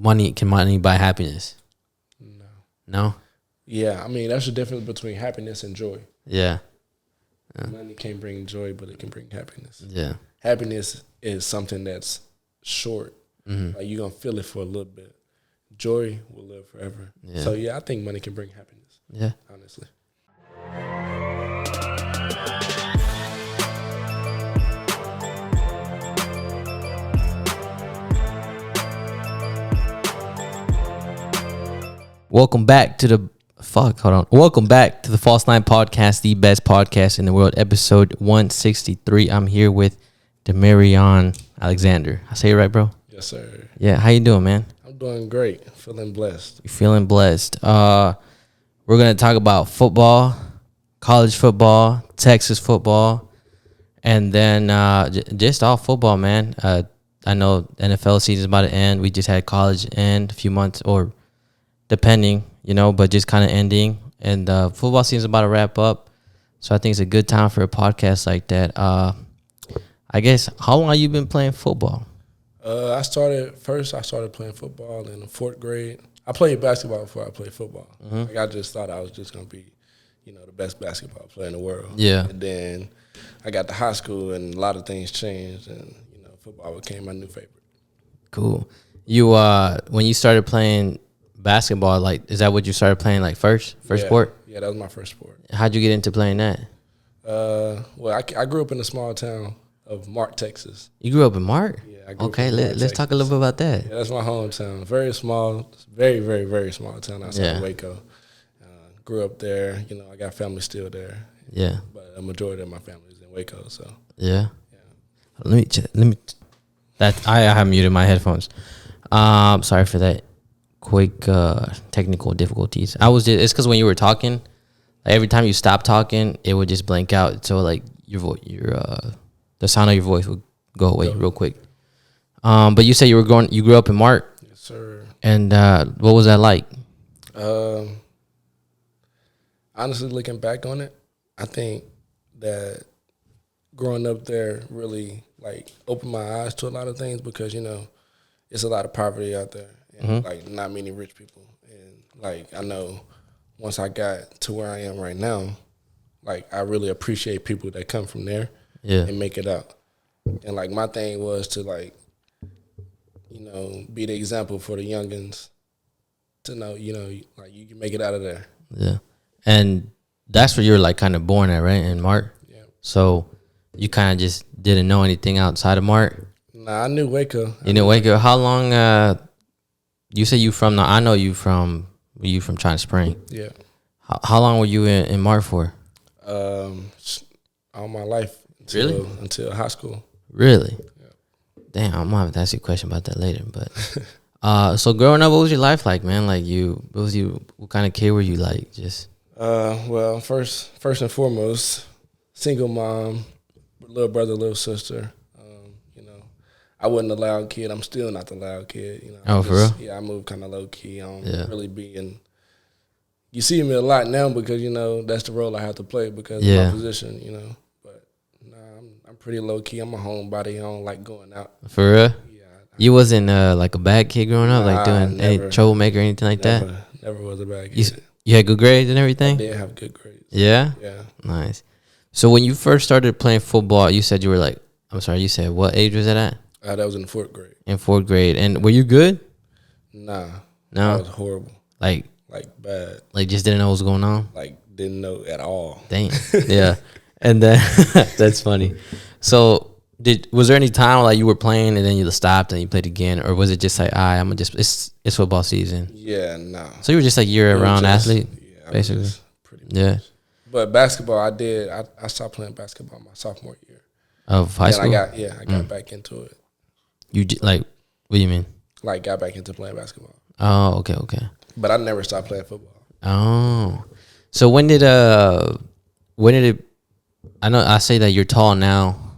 money buy happiness? No. No? Yeah, I mean, that's the difference between happiness and joy. Yeah. Money can't bring joy, but it can bring happiness. Yeah. Happiness is something that's short. Mm-hmm. Like, you're going to feel it for a little bit. Joy will live forever. Yeah. So, yeah, I think money can bring happiness. Yeah. Honestly. Welcome back to the Welcome back to the False Line Podcast, the best podcast in the world, episode 163. I'm here with Demarion Alexander. I say it right, bro? Yes, sir. Yeah, how you doing, man? I'm doing great. Feeling blessed. You feeling blessed? We're gonna talk about football, college football, Texas football, and then just all football, man. I know NFL season's about to end. We just had college end a few months, or depending, but just kind of ending. And football season's about to wrap up. So I think it's a good time for a podcast like that. I guess, how long have you been playing football? I started playing football in the 4th grade. I played basketball before I played football. Mm-hmm. Like, I just thought I was just going to be, the best basketball player in the world. Yeah. And then I got to high school and a lot of things changed, and, football became my new favorite. Cool. You, when you started playing basketball, like, is that what you started playing, like, first sport? Yeah, that was my first sport. How'd you get into playing that? Well, I grew up in a small town of Mart, Texas. You grew up in Mart? Yeah, I grew okay, up in Mart, let's talk a little bit about that. Yeah, that's my hometown. Very small, very, very, very small town outside of Waco. Grew up there. I got family still there. Yeah. But a majority of my family is in Waco, so. Yeah. Let me. That I have muted my headphones. Sorry for that. Quick technical difficulties. It's because when you were talking, like, every time you stopped talking, it would just blank out. So, like, the sound of your voice would go away real quick. But you said you grew up in Mart. Yes, sir. And what was that like? Honestly, looking back on it, I think that growing up there really, like, opened my eyes to a lot of things because, it's a lot of poverty out there and, like, not many rich people. And, like, I know once I got to where I am right now, like, I really appreciate people that come from there and make it out. And, like, my thing was to, like, be the example for the youngins to know, like, you can make it out of there. Yeah. And that's where you were, like, kind of born at, right? In Mart? Yeah. So you kind of just didn't know anything outside of Mart? Nah, I knew Waco. You knew Waco. How long, you say you from, I know you from China Spring. Yeah. How long were you in Mart for? All my life. Until high school. Really? Yeah. Damn, I'm gonna have to ask you a question about that later. But so growing up, what was your life like, man? Like, what kind of kid were you, like? Just well, first and foremost, single mom, little brother, little sister. I wasn't a loud kid. I'm still not the loud kid. Oh, for real? Yeah, I move kind of low key. I don't really be in. You see me a lot now because that's the role I have to play because of my position. But nah, I'm pretty low key. I'm a homebody. I don't like going out. For real? Yeah. You wasn't like a bad kid growing up, like doing any troublemaker or anything like that? Never was a bad kid. You had good grades and everything? I did have good grades. Yeah? Yeah. Nice. So when you first started playing football, you said you said what age was that at? That was in the 4th grade. In 4th grade. And were you good? Nah. No? I was horrible. Like bad. Like, just didn't know what was going on? Like, didn't know at all. Dang. Yeah. And then, that's funny. So, was there any time, like, you were playing and then you stopped and you played again? Or was it just like, it's football season? Yeah, nah. So, you were just like year-round athlete? Yeah, basically? Pretty much. Yeah. But basketball, I stopped playing basketball my sophomore year. Of high school? I got back into it. Like, what do you mean? Like, got back into playing basketball. Oh, okay. But I never stopped playing football. Oh. So when did it, I know I say that you're tall now.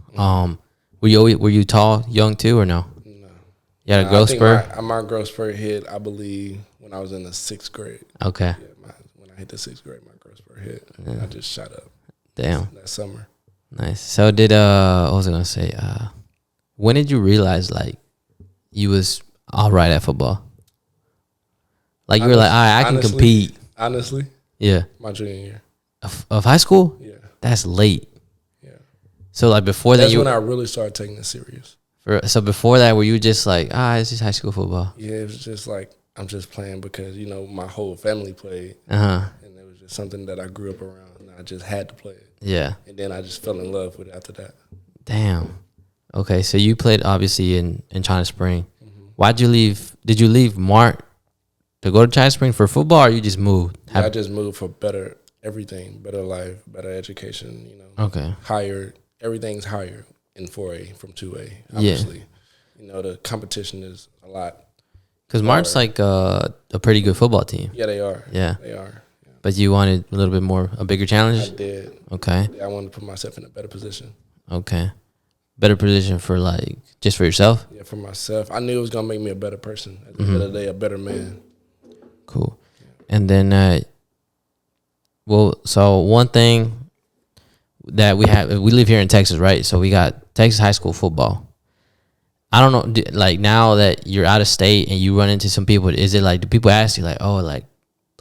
Were you tall, young too, or no? No. You had a growth spur? My growth spur hit, I believe, when I was in the 6th grade. Okay. Yeah, when I hit the 6th grade, my growth spur hit. Yeah. I just shot up. Damn. That summer. Nice. So what was I gonna say? When did you realize, like, you was all right at football? Like you were like, all right, I can honestly, compete. Honestly, Yeah. my junior year. Of high school? Yeah. That's late. Yeah. So like before that, That's when I really started taking it serious. So before that, were you just like, it's just high school football? Yeah, it was just like I'm just playing because my whole family played, and it was just something that I grew up around, and I just had to play it. Yeah. And then I just fell in love with it after that. Damn. Okay, so you played obviously in China Spring. Why'd you leave? Did you leave Mart to go to China Spring for football, or you just moved? Yeah, I just moved for better everything, better life, better education. Okay. Higher, everything's higher in 4A from 2A. Obviously, the competition is a lot. Because Mart's like a pretty good football team. Yeah, they are. Yeah, they are. Yeah. But you wanted a little bit more, a bigger challenge. I did. Okay. I wanted to put myself in a better position. Okay. Better position for like just for yourself. Yeah, for myself. I knew it was gonna make me a better person. At the end of the day, a better man. Cool. And then, so one thing that we live here in Texas, right? So we got Texas high school football. I don't know, like now that you're out of state and you run into some people, is it like, do people ask you like, oh, like,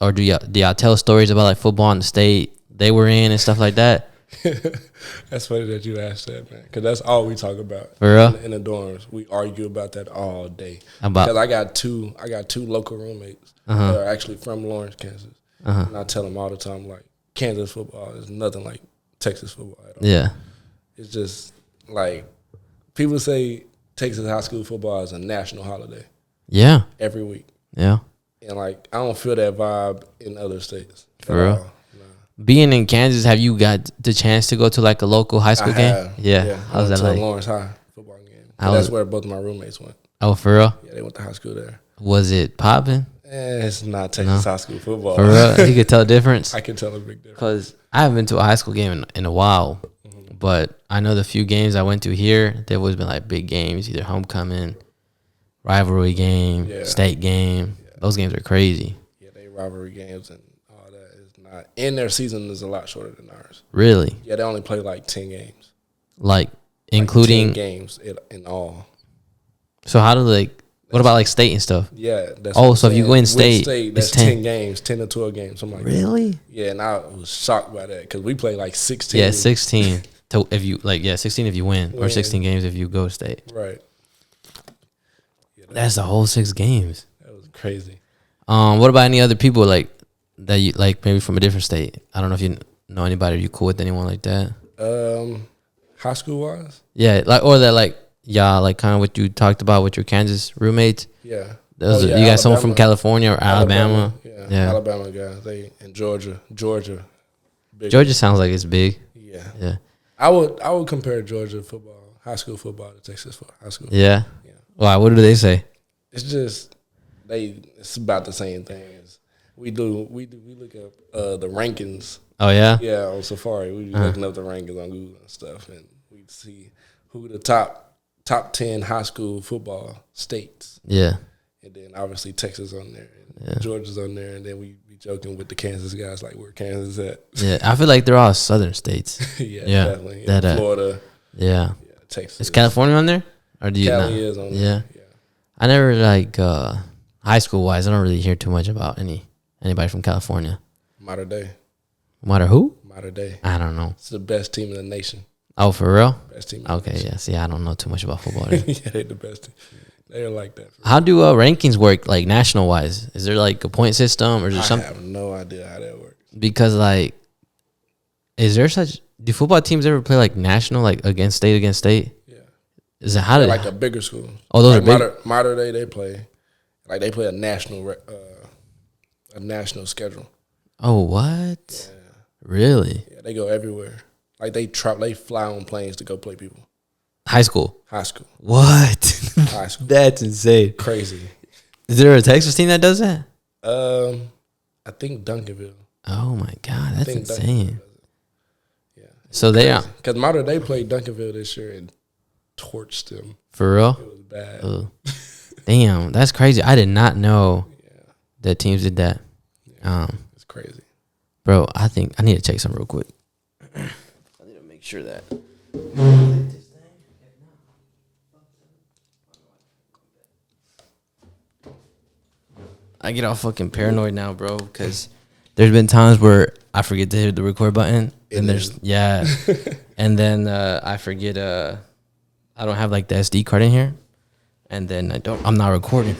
or do y'all tell stories about like football in the state they were in and stuff like that? That's funny that you asked that, man, because that's all we talk about. For real? In the dorms, we argue about that all day. Because I got two local roommates that are actually from Lawrence, Kansas, and I tell them all the time, like, Kansas football is nothing like Texas football at all. Yeah, it's just like people say Texas high school football is a national holiday. Yeah, every week. Yeah, and like I don't feel that vibe in other states. For real. Being in Kansas, have you got the chance to go to like a local high school game? Yeah. How's that like? Lawrence High football game. That's where both of my roommates went. Oh, for real? Yeah, they went to high school there. Was it popping? It's not Texas high school football. For real? You could tell a difference? I can tell a big difference. Because I haven't been to a high school game in a while. But I know the few games I went to here, they've always been like big games, either homecoming, rivalry game, state game. Yeah. Those games are crazy. Yeah, they rivalry games and all that is not. And their season is a lot shorter than ours. Really? Yeah, they only play like 10 games. Like including 10 games in all. So how do what about like state and stuff? Yeah. That's so if you win state, that's 10 games, 10 to 12 games, something like that. Really? Yeah, and I was shocked by that because we play like 16. Yeah, 16. If you 16 if you win, or 16 games if you go state. Right. Yeah, that's the whole 6 games. That was crazy. What about any other people like that you like maybe from a different state? I don't know if you know anybody. Are you cool with anyone like that? High school wise? Yeah, or that like kind of what you talked about with your Kansas roommates. Yeah. You got someone from California or Alabama? Yeah. Alabama guys. They in Georgia. Georgia sounds like it's big. Yeah. Yeah. I would compare Georgia football, high school football, to Texas high school. Yeah. Yeah. Why? What do they say? It's just it's about the same thing. We look up the rankings. Oh yeah. Yeah, on Safari, we looking up the rankings on Google and stuff, and we see who the top 10 high school football states. Yeah. And then obviously Texas on there, and Georgia's on there, and then we be joking with the Kansas guys like where Kansas at. Yeah, I feel like they're all southern states. Yeah, definitely. Yeah, Florida. Yeah. Texas. Is California on there? Or do you Cali is on there. Yeah. I never high school wise, I don't really hear too much about anybody from California. Mater Dei. Mater who? Mater Dei. I don't know. It's the best team in the nation. Oh, for real? Best team in the nation. Yeah. See, I don't know too much about football there. Yeah, they're the best team. They're like that. How do rankings work, like national wise? Is there like a point system, or is there something? I have no idea how that works. Because is there do football teams ever play like national, like against state? Yeah. Is it like a bigger school? Oh, those are big. Mater Dei, they play a national schedule. Oh, what? Yeah. Really? Yeah, they go everywhere. Like they fly on planes to go play people. High school. What? High school. That's insane. Crazy. Is there a Texas team that does that? I think Duncanville. Oh my God, that's insane. Yeah. So they are because Mater Dei played Duncanville this year and torched them. For real? It was bad. Ugh. Damn, that's crazy. I did not know that teams did that. Yeah, it's crazy. Bro, I think I need to check something real quick. I need to make sure that. I get all fucking paranoid now, bro, because there's been times where I forget to hit the record button, and and then I forget I don't have like the SD card in here, and then I'm not recording.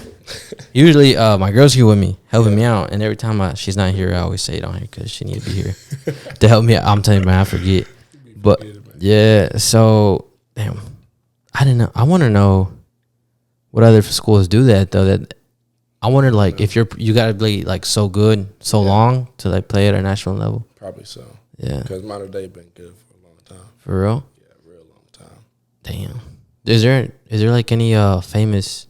Usually, my girl's here with me, helping me out, and every time she's not here, I always say it on here because she needs to be here to help me out. I'm telling you, man, I forget. But yeah, so damn, I didn't know. I want to know what other schools do that though. That I wonder, like, if you gotta be like so good, so long to like play at a national level. Probably so. Yeah, because modern day been good for a long time. For real? Yeah, real long time. Damn. Is there like any famous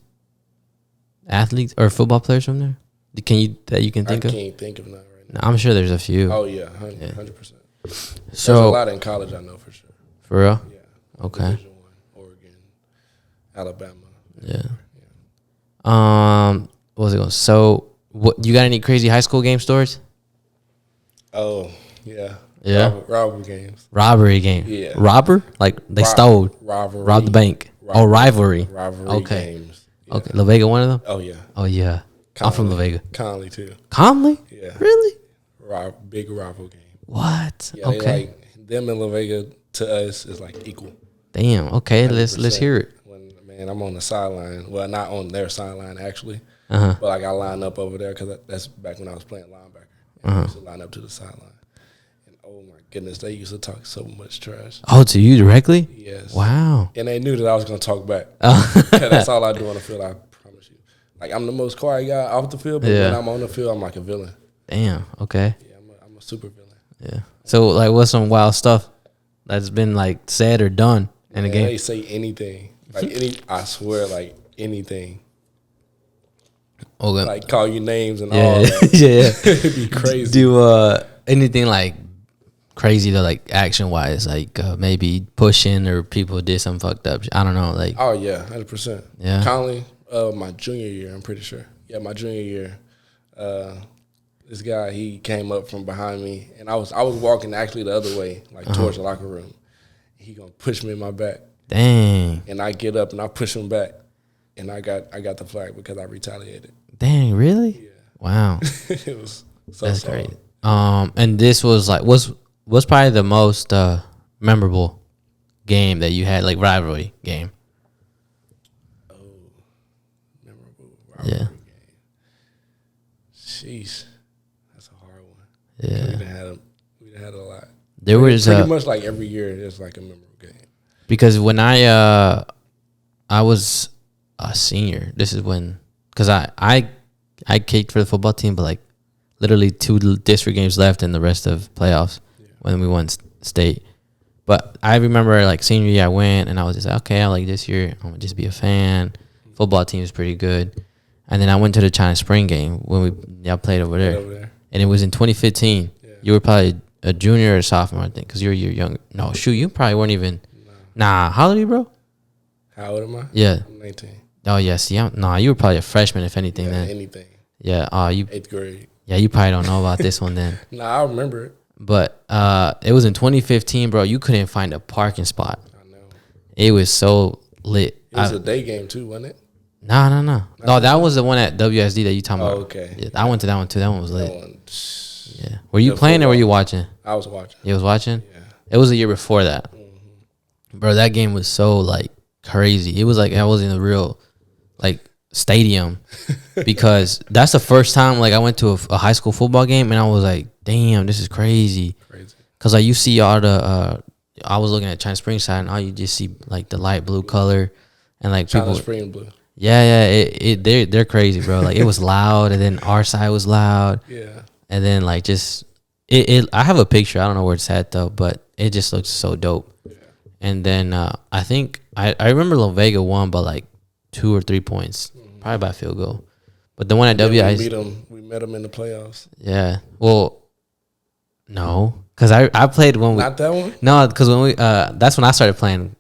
athletes or football players from there? You can think of? I can't think of none right now. No, I'm sure there's a few. Oh yeah, 100%. So there's a lot in college, I know for sure. For real? Yeah. Okay. Division I, Oregon, Alabama. Yeah. What was it going? So, what you got any crazy high school game stories? Oh yeah. Yeah. Robbery games. Robbery game. Yeah. Robber? Like they stole. Rivalry. Robbed the bank. Rivalry. Rivalry games. Yeah. Okay. La Vega, one of them? Oh yeah. Oh yeah. I'm from La Vega. Conley too. Conley? Yeah. Really? Big rival game. What? Yeah, okay. Them in La Vega to us is like equal. Damn. Okay. 100%. Let's hear it. Man, I'm on the sideline. Well, not on their sideline actually, but like I line up over there because that's back when I was playing linebacker. I used to line up to the sideline, and oh my goodness, they used to talk so much trash. Oh, to you directly? Yes. Wow. And they knew that I was gonna talk back. That's all I do on the field. I promise you. Like I'm the most quiet guy off the field, but when I'm on the field, I'm like a villain. Damn. Okay. Yeah, I'm a super villain. Yeah. So like, what's some wild stuff that's been like said or done in the game? They say anything. Like I swear, like anything. Okay. Like call you names and all that. Yeah. It'd be crazy. Do anything like crazy to like action wise, like maybe pushing or people did something fucked up. I don't know. Like oh yeah, 100%. Yeah. Conley, my junior year, I'm pretty sure. Yeah, my junior year. This guy, he came up from behind me, and I was walking actually the other way, like towards the locker room. He gonna push me in my back. Dang. And I get up and I push him back, and I got the flag because I retaliated. Dang, really? Yeah. Wow. It was so That's solid. great. And this was like was probably the most memorable game that you had, like rivalry game. Oh, memorable rivalry game. Sheesh, that's a hard one. Yeah. We had a lot. There was pretty much like every year there's like a memorable game. Because when I was a senior, this is when, because I kicked for the football team, but like literally 2 district games left in the rest of playoffs when we won state. But I remember like senior year I went and I was just like, okay, I like this year I'm gonna just be a fan. Football team is pretty good. And then I went to the China Spring game when I played over there. And it was in 2015. Yeah. You were probably a junior or a sophomore, I think, because you're younger. No, shoot, you probably weren't even. Nah, how old are you, bro? How old am I? Yeah. I'm 19. Oh, yeah. See, you were probably a freshman, if anything, then. Anything. Yeah. You 8th grade. Yeah, you probably don't know about this one then. Nah, I remember it. But it was in 2015, bro. You couldn't find a parking spot. I know. It was so lit. It was a day game, too, wasn't it? No. No, that was the one at WSD that you talking about. Oh, okay. Yeah, I went to that one, too. That one was lit. That one, yeah. Were you playing or were you watching? I was watching. You was watching? Yeah. It was the year before that. Bro, that game was so like crazy. It was like I was in a real like stadium because that's the first time like I went to a high school football game and I was like, damn, this is crazy. Cause like you see all the I was looking at China Spring side and all you just see like the light blue color and like China people. Spring blue. Yeah. They're crazy, bro. Like it was loud and then our side was loud. Yeah. And then like just it I have a picture. I don't know where it's at though, but it just looks so dope. And then I think I remember La Vega won by like 2 or 3 points, probably by field goal. But the one at WIC, we met them in the playoffs. Yeah. Well, no, because I played when not that one. No, because when we that's when I started playing.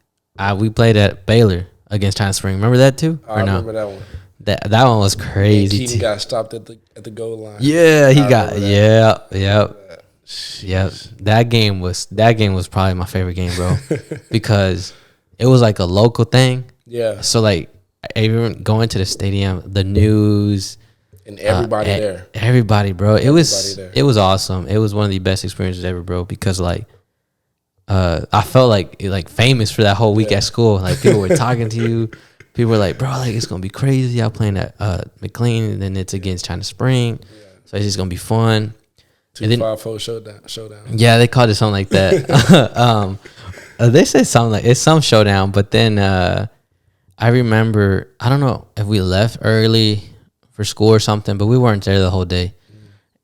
We played at Baylor against China Spring. Remember that too? I remember that one. That one was crazy. And Keaton got stopped at the goal line. Yeah, he got. Yep. That game was probably my favorite game, bro, because it was like a local thing. Yeah. So like even going to the stadium, the news, And everybody there. Everybody, bro. There. It was awesome. It was one of the best experiences ever, bro. Because like, I felt like famous for that whole week at school. Like people were talking to you. People were like, bro, like it's gonna be crazy. I'm playing at McLean, and then it's against China Spring, so it's just gonna be fun. 254 showdown. Yeah, they called it something like that. They said something like it's some showdown, but then I remember, I don't know if we left early for school or something, but we weren't there the whole day.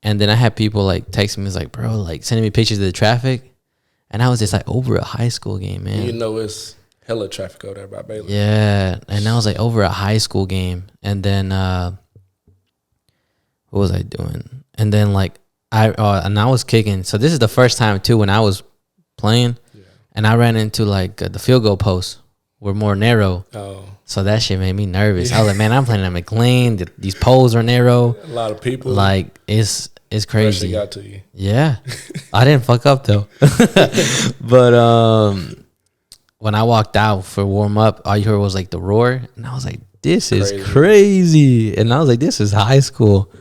And then I had people like texting me, like, bro, like sending me pictures of the traffic. And I was just like over a high school game, man. You know, it's hella traffic over there by Baylor. Yeah. And I was like over a high school game. And then, what was I doing? And then like, I was kicking. So this is the first time too, when I was playing and I ran into like the field goal posts were more narrow. Oh. So that shit made me nervous. I was like, man, I'm playing at McLean. These poles are narrow. A lot of people. Like it's crazy. Got to you. Yeah. I didn't fuck up though. But when I walked out for warm up, all you heard was like the roar. And I was like, this is crazy. And I was like, this is high school. Yeah.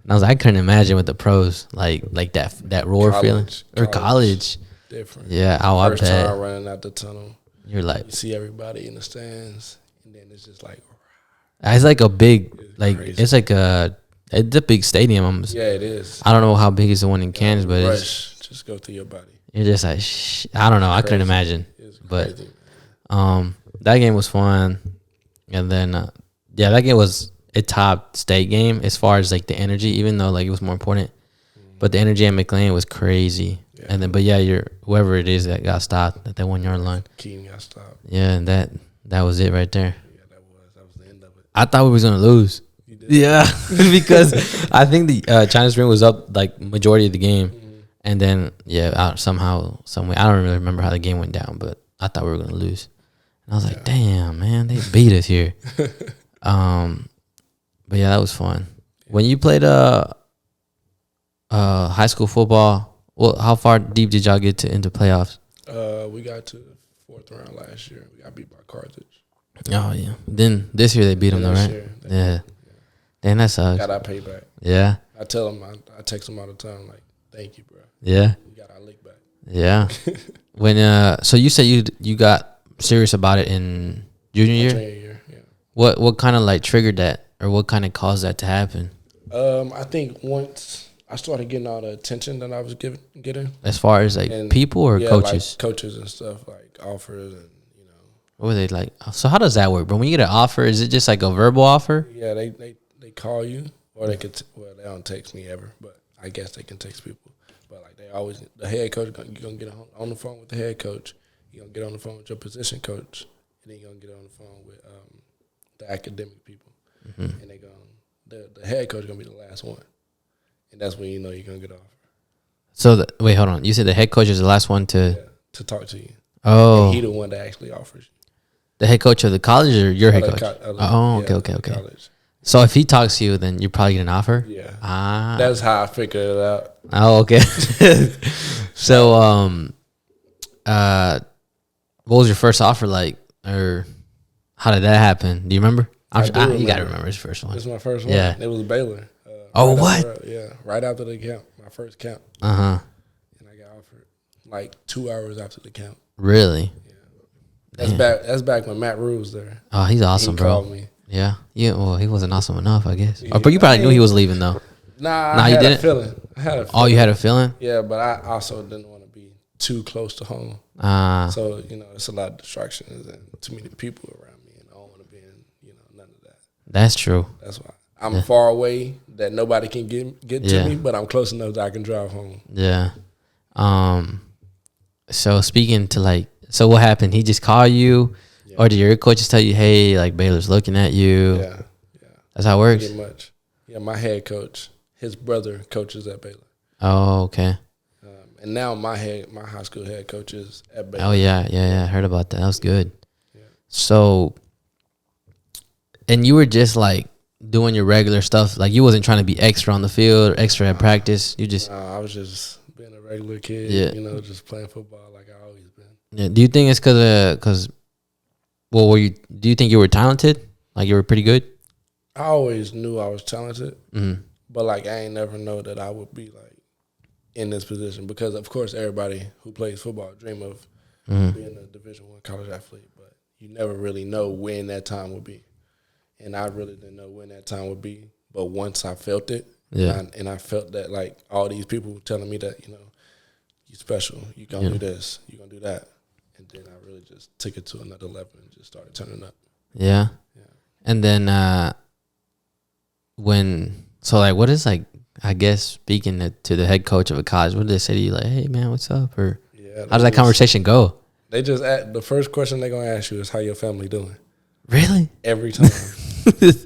And I was like, I couldn't imagine with the pros, like that roar feeling. Or college. Different. Yeah. First time running out the tunnel. You're like, you see everybody in the stands. And then it's just like, it's like a big, it's it's a big stadium. Yeah, it is. I don't know how big is the one in Kansas, but it's just go through your body. You're just like, I don't know. I couldn't imagine. But that game was fun. And then that game was a top state game as far as like the energy, even though like it was more important. But the energy at McLean was crazy. Yeah. And then whoever it is that got stopped at that 1 yard line. Keaton got stopped. Yeah, and that was it right there. Yeah, that was the end of it. I thought we was gonna lose. Yeah, because I think the China Spring was up like majority of the game, and then somehow, some way, I don't really remember how the game went down, but I thought we were gonna lose, and I was like, damn, man, they beat us here. But yeah, that was fun. When you played high school football, well, how far deep did y'all get into playoffs? We got to the 4th round last year. We got beat by Carthage. Oh yeah. Then this year they beat them though, right? Yeah. Damn, that sucks. Got our payback. Yeah. I tell them, I text them all the time, like, thank you, bro. Yeah. We got our lick back. Yeah. When so you said you got serious about it in junior year? Junior year, yeah. What kind of like triggered that, or what kind of caused that to happen? I think once I started getting all the attention that I was getting. As far as like people or coaches? Like coaches and stuff, like offers and, you know. What were they like? So how does that work? But when you get an offer, is it just like a verbal offer? Yeah, they call you, or they could. They don't text me ever, but I guess they can text people. But like they always, the head coach, you're gonna get on the phone with the head coach. You're gonna get on the phone with your position coach, and then you're gonna get on the phone with the academic people, and they the head coach is gonna be the last one, and that's when you know you're gonna get offered. So wait, hold on. You said the head coach is the last one to talk to you. Oh, and he the one that actually offers you. The head coach of the college or your head coach? Okay. College. So if he talks to you, then you probably get an offer? Yeah. That's how I figured it out. Oh, okay. So, what was your first offer like? Or how did that happen? Do you remember? You got to remember his first one. This was my first one. Yeah. It was Baylor. What? Right after the camp. My first camp. Uh-huh. And I got offered like 2 hours after the camp. Really? Yeah. That's back when Matt Rue was there. Oh, he's awesome, bro. Called me. Yeah. Well, he wasn't awesome enough, I guess. But you probably knew he was leaving, though. Nah, you didn't? I had a feeling. Oh, you had a feeling? Yeah, but I also didn't want to be too close to home. So, it's a lot of distractions and too many people around me, and I don't want to be in, none of that. That's true. That's why. I'm far away that nobody can get to me, but I'm close enough that I can drive home. Yeah. So speaking to so what happened? He just called you, or did your coaches tell you, hey, like Baylor's looking at you? Yeah. That's how it works? Pretty much. Yeah, my head coach, his brother coaches at Baylor. Oh, okay. And now my high school head coach is at Baylor. Oh, yeah. I heard about that. That was good. Yeah. So, and you were just like doing your regular stuff. Like you wasn't trying to be extra on the field or extra at practice. You just. I was just being a regular kid, just playing football like I always been. Yeah. Do you think it's because do you think you were talented? Like you were pretty good? I always knew I was talented, Mm-hmm. but like I ain't never know that I would be like in this position because of course everybody who plays football dream of being a Division I college athlete, but you never really know when that time would be, and I really didn't know when that time would be. But once I felt it, and I felt that like all these people were telling me that you special, you gonna do this, you gonna do that, and then I really just took it to another level and just started turning up. Yeah. And then what is like, I guess, speaking to the head coach of a college, what did they say to you? Like, hey man, what's up? Or how does that conversation go? They just the first question they're gonna ask you is how your family doing. Really? Every time.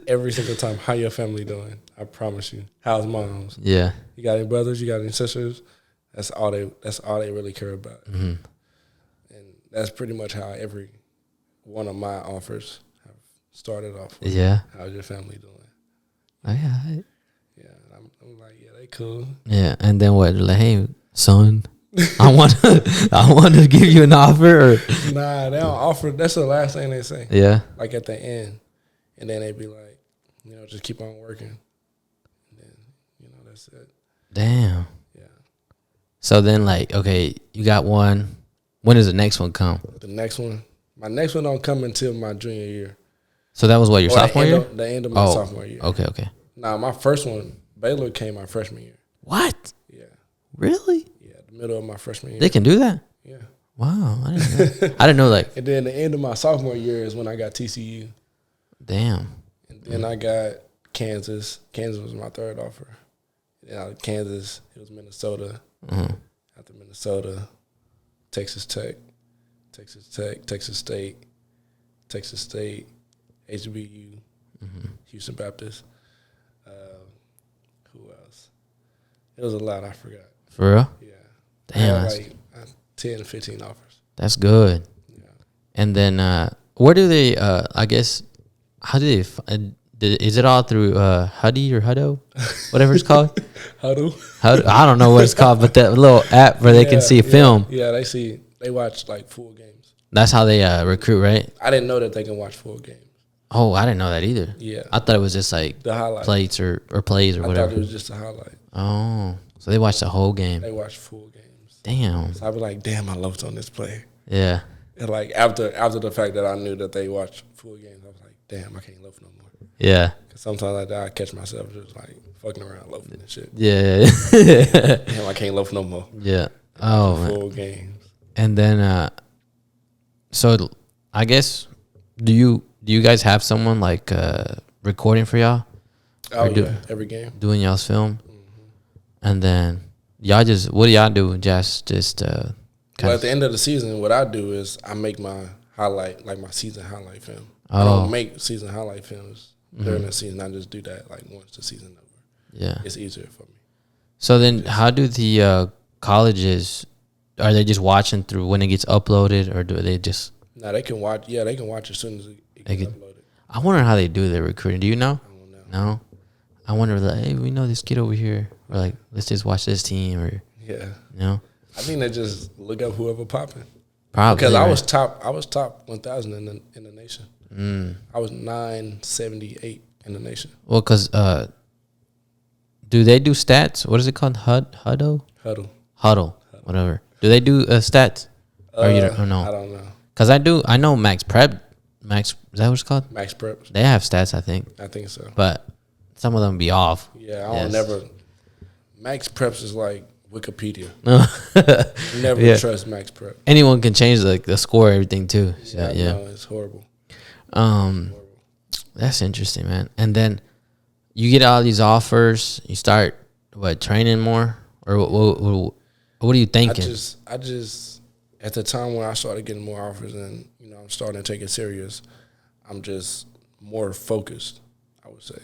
Every single time, how your family doing? I promise you. How's mom's? Yeah. You got any brothers? You got any sisters? That's all they really care about. Mm-hmm. And that's pretty much how every one of my offers have started off with. Yeah. How's your family doing? Oh, yeah. Yeah. I'm like, yeah, they cool. Yeah. And then what? Like, hey, son, I want to give you an offer. Or? Nah, they don't offer. That's the last thing they say. Yeah. Like at the end. And then they be like, just keep on working. And then, that's it. Damn. Yeah. So then, like, okay, you got one. When does the next one come? My next one don't come until my junior year. So that was what, your sophomore year? The end of my sophomore year. Okay. Nah, my first one, Baylor came my freshman year. What? Yeah. Really? Yeah, the middle of my freshman year. They can do that? Yeah. Wow. I didn't know. I didn't know, like. And then the end of my sophomore year is when I got TCU. Damn. And then I got Kansas. Kansas was my third offer. And out of Kansas, it was Minnesota. Mm-hmm. After Minnesota, Texas Tech, Texas State, HBU, Houston Baptist. Who else? It was a lot. I forgot. For real? Yeah. Damn. I had like 10, 15 offers. That's good. Yeah. And then where do they, I guess, how do they, is it all through Huddy or Huddo? Whatever it's called? Huddle. I don't know what it's called, but that little app where they can see a film. Yeah, they watch like full games. That's how they recruit, right? I didn't know that they can watch full games. Oh, I didn't know that either. Yeah. I thought it was just like The highlight. plates or plays or whatever. I thought it was just a highlight. Oh, so they watch the whole game. They watch full games. Damn. So I'd be like, damn, I loafed on this play. Yeah. And like after the fact that I knew that they watch full games, I was like, damn, I can't loaf no more. Yeah. Cause sometimes I catch myself just like fucking around loafing and shit. Yeah. Damn, I can't loaf no more. Yeah. Oh, man. Full games. And then, so I guess, do you guys have someone like recording for y'all? Oh yeah, every game. Doing y'all's film? And then y'all what do y'all do? Just Well, at the end of the season, what I do is I make my highlight, like my season highlight film. Oh. I don't make season highlight films during the season. I just do that like once the season's over. Yeah. It's easier for me. So then how do the colleges, are they just watching through when it gets uploaded, or do they just? No, they can watch. Yeah, they can watch as soon as it gets uploaded. I wonder how they do their recruiting. Do you know? I don't know. No? I wonder, like, hey, we know this kid over here. Or like, let's just watch this team, or, Yeah. you know? I think they just look up whoever popping. Probably. Because right? I was top 1,000 in the nation. I was 978 in the nation. Well, because do they do stats? What is it called? Huddle, whatever. Do they do stats? Or you don't know? I don't know. Because I know Max Prep. Is that what it's called? Max Preps. They have stats, I think. I think so. But some of them be off. Yeah, I don't never. Max Preps is like Wikipedia. Never trust Max Prep. Anyone can change the score, everything too. So, yeah. No, it's horrible. That's interesting, man. And then you get all these offers. You start training more, or what are you thinking? I just at the time when I started getting more offers and I'm starting to take it serious, I'm just more focused, I would say.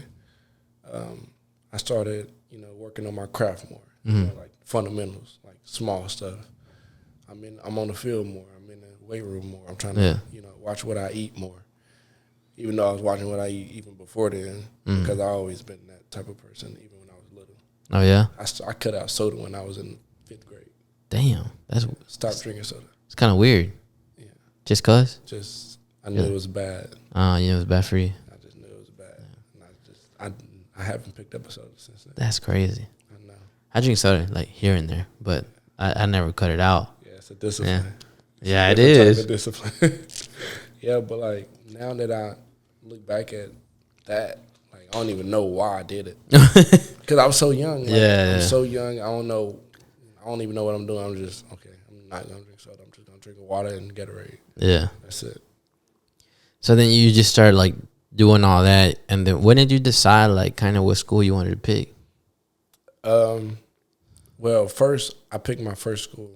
I started working on my craft more, like fundamentals, like small stuff. I'm on the field more. I'm in the weight room more. I'm trying to watch what I eat more. Even though I was watching what I eat even before then, because I always been that type of person, even when I was little. Oh yeah. I cut out soda when I was in 5th grade. Damn, Stopped drinking soda. It's kind of weird. Yeah. Just cause? I knew it was bad. It was bad for you. I just knew it was bad, and I just I haven't picked up a soda since then. That's crazy. I know. I drink soda like here and there, but I never cut it out. Yeah, it's a discipline. Yeah, it Different type is. of discipline. Yeah, but like now that I look back at that, like I don't even know why I did it because I was so young. Like, Yeah. I'm so young. I don't know. I don't even know what I'm doing. I'm just okay. I'm not gonna drink soda. I'm just gonna drink water and Gatorade. Yeah. That's it. So then you just started like doing all that, and then when did you decide like kind of what school you wanted to pick? Well, first I picked my first school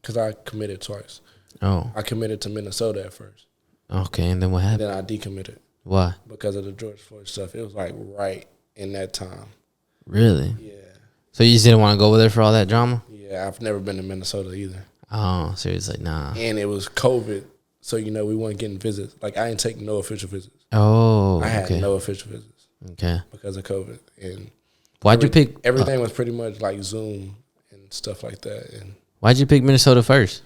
because I committed twice. Oh, I committed to Minnesota at first, okay. And then what and happened? then I decommitted Why? because of the George Floyd stuff. It was like right in that time. Really? Yeah, So you just didn't want to go over there for all that drama? yeah. I've never been to Minnesota either, Oh, so it's like nah. and it was COVID, so we weren't getting visits. Like I didn't take no official visits. Oh, I had okay. no official visits Okay. because of COVID, and Why'd you pick? everything was pretty much like Zoom and stuff like that. And Why'd you pick Minnesota first?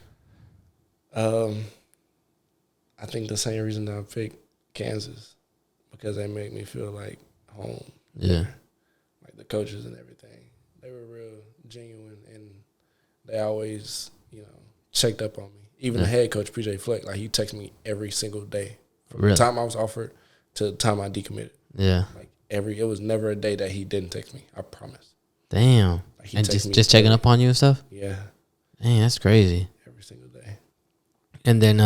I think the same reason that I picked Kansas because they make me feel like home. Yeah. Like the coaches and everything, they were real genuine, and they always, checked up on me. Even the head coach, PJ Fleck, like he texted me every single day from Really? the time I was offered to the time I decommitted. Yeah. Like it was never a day that he didn't text me. I promise. Damn. Like he And texted me just checking up on you and stuff. Yeah, Dang, that's crazy. every single day. And then,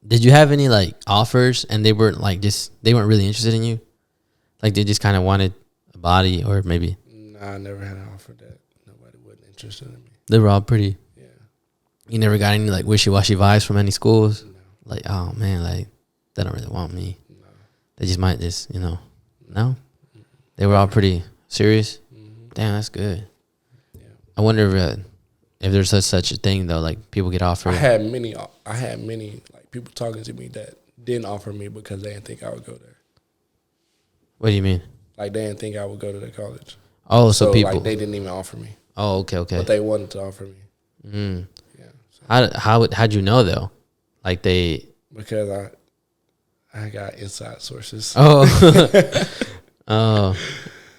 did you have any like offers, and they weren't like they weren't really interested in you, like they just kind of wanted a body, or maybe Nah, I never had an offer that nobody wasn't interested in me. they were all pretty. Yeah, You never got any like wishy washy vibes from any schools, no, like oh man, like they don't really want me. no. They just might no. They were all pretty serious. Mm-hmm. Damn, that's good. Yeah. I wonder if there's such a thing though, like people get offered. I had many like people talking to me that didn't offer me because they didn't think I would go there. What do you mean? Like they didn't think I would go to that college. Oh, so people. like they didn't even offer me, Oh, okay. but they wanted to offer me. Mm. Yeah, so, How'd you know though? Like they. because I got inside sources. Oh. Oh.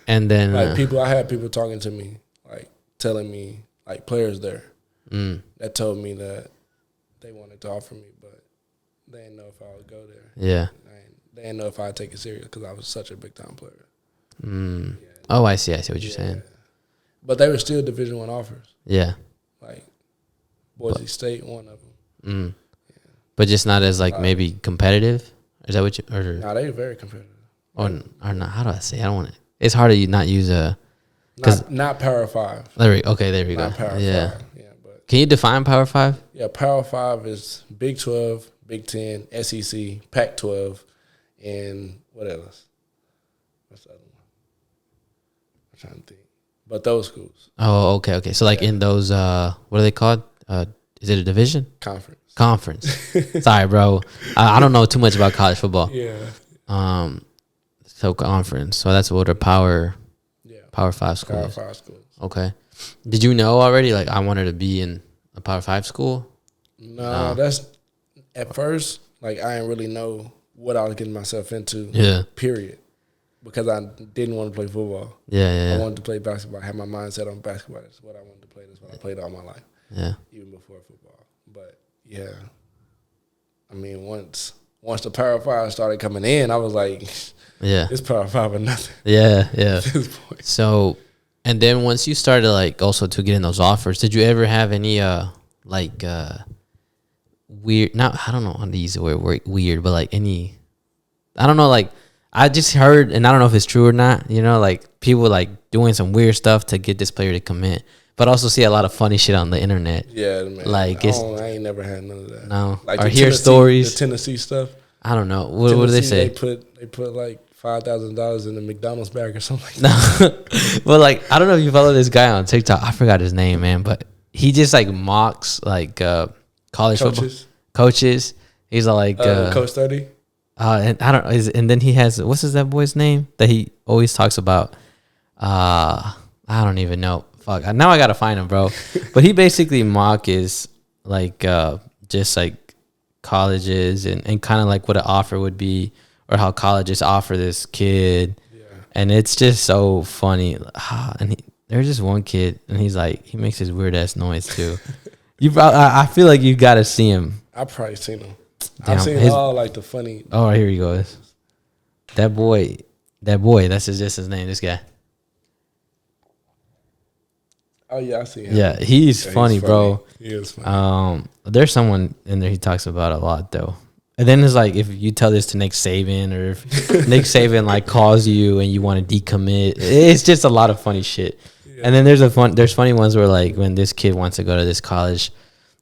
And then. Like I had people talking to me, like telling me, like players there that told me that they wanted to offer me, but they didn't know if I would go there. Yeah. They didn't know if I'd take it serious because I was such a big time player. Mm. Yeah. Oh, I see what you're saying. But they were still Division I offers. Yeah. Like Boise State, one of them. Mm. But just not as like maybe competitive. Is that what you or? Nah, they were very competitive. Or not? How do I say? I don't want to. It's hard to not use a. Not Power 5. There we go. Not Power 5. Yeah, but Can you define Power 5? yeah, Power 5 is Big 12, Big 10, SEC, Pac 12, and what else? What's the other one? I'm trying to think. But those schools. Oh, okay. So like in those, what are they called? Is it a division? Conference. Sorry, bro. I don't know too much about college football. Yeah. So conference. So that's what a Power 5 school Power is. 5 schools. Okay. Did you know already? Like I wanted to be in a Power 5 school. No, that's at first. Like I didn't really know what I was getting myself into. Yeah. Period. Because I didn't want to play football. Yeah. I wanted to play basketball. I had my mindset on basketball. That's what I wanted to play. That's what I played all my life. Yeah. Even before football. But yeah, I mean, once the Power 5 started coming in, I was like, Yeah. it's Power 5 or nothing. Yeah. At this point. So, and then once you started like also to get in those offers, did you ever have any weird? Not I don't know how to use the word weird, but like any, I don't know. Like I just heard, and I don't know if it's true or not. Like people like doing some weird stuff to get this player to commit, but also see a lot of funny shit on the internet. Yeah, man. Like I ain't never had none of that. No, like or hear stories. The Tennessee stuff. I don't know. What do they say? They put like $5,000 in the McDonald's bag or something like that. Well, like I don't know if you follow this guy on TikTok. I forgot his name, man, but he just like mocks like college football coaches. He's like Coach 30. And I don't. And then he has what's that boy's name that he always talks about? I don't even know. Fuck. Now I gotta find him, bro. But he basically is like just like colleges and kind of like what an offer would be, or how colleges offer this kid. Yeah. And it's just so funny. And there's just one kid, and he's like, he makes this weird ass noise too. I feel like you got to see him. I've probably seen him. Damn, I've seen all like the funny. Oh, here he goes. That boy. That's just his name. This guy. Oh yeah, I see him. Yeah, he's funny, bro. He is funny. There's someone in there he talks about a lot though. And then it's like if you tell this to Nick Saban, or if Nick Saban like calls you and you want to decommit, it's just a lot of funny shit. Yeah. And then there's funny ones where like when this kid wants to go to this college,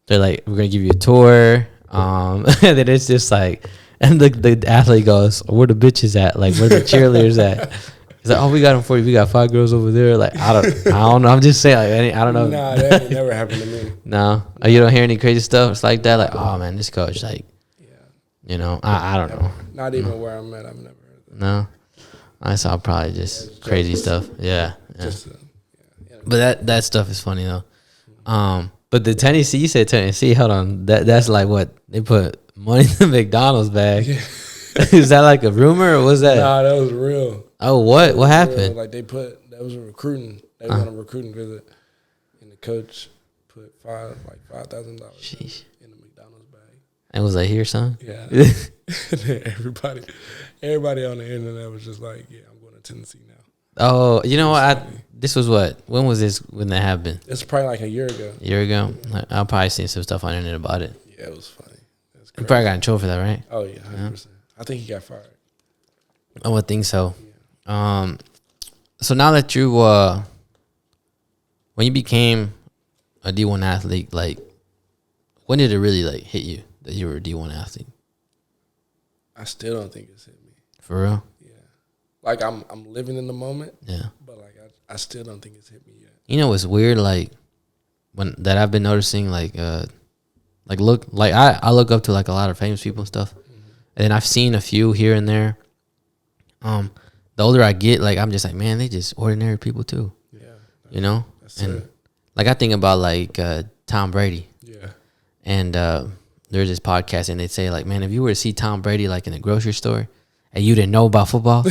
they're like, we're gonna give you a tour. And then it's just like, and the athlete goes, where the bitches at? Like where the cheerleaders at? He's like, oh, we got them for you. We got 5 girls over there. Like I don't know. I'm just saying. Like, I don't know. Nah, that never happened to me. No, you don't hear any crazy stuff. It's like that. Like, oh man, this coach, like, you know, I don't know. Not even where I'm at. I've never heard that. No, I saw probably just crazy stuff. Yeah. But that stuff is funny though. But the Tennessee, you said Tennessee. Hold on, that's like what they put money in the McDonald's bag. Yeah. Is that like a rumor or was that? Nah, that was real. Oh, what happened? Like that was a recruiting. They went on a recruiting visit, and the coach put $5,000 in the McDonald's bag. And was like, here, son? Yeah. everybody on the internet was just like, yeah, I'm going to Tennessee now. Oh, you know what? This was what? When was this? When that happened? It's probably like a year ago. A year ago? Yeah. I'll probably seen some stuff on the internet about it. Yeah, it was funny. You probably got in trouble for that, right? Oh yeah, 100%. I think he got fired. I would think so. Yeah. So now that you when you became a D1 athlete, like when did it really like hit you that you were a D1 athlete? I still don't think it's hit me. For real? Yeah. Like I'm living in the moment. Yeah. But like I still don't think it's hit me yet. You know what's weird? Like when that I've been noticing, I look up to like a lot of famous people and stuff. And I've seen a few here and there. The older I get, like I'm just like, man, they just ordinary people too. Yeah. You know? And like I think about like Tom Brady. Yeah. And there's this podcast and they'd say like, man, if you were to see Tom Brady like in the grocery store and you didn't know about football,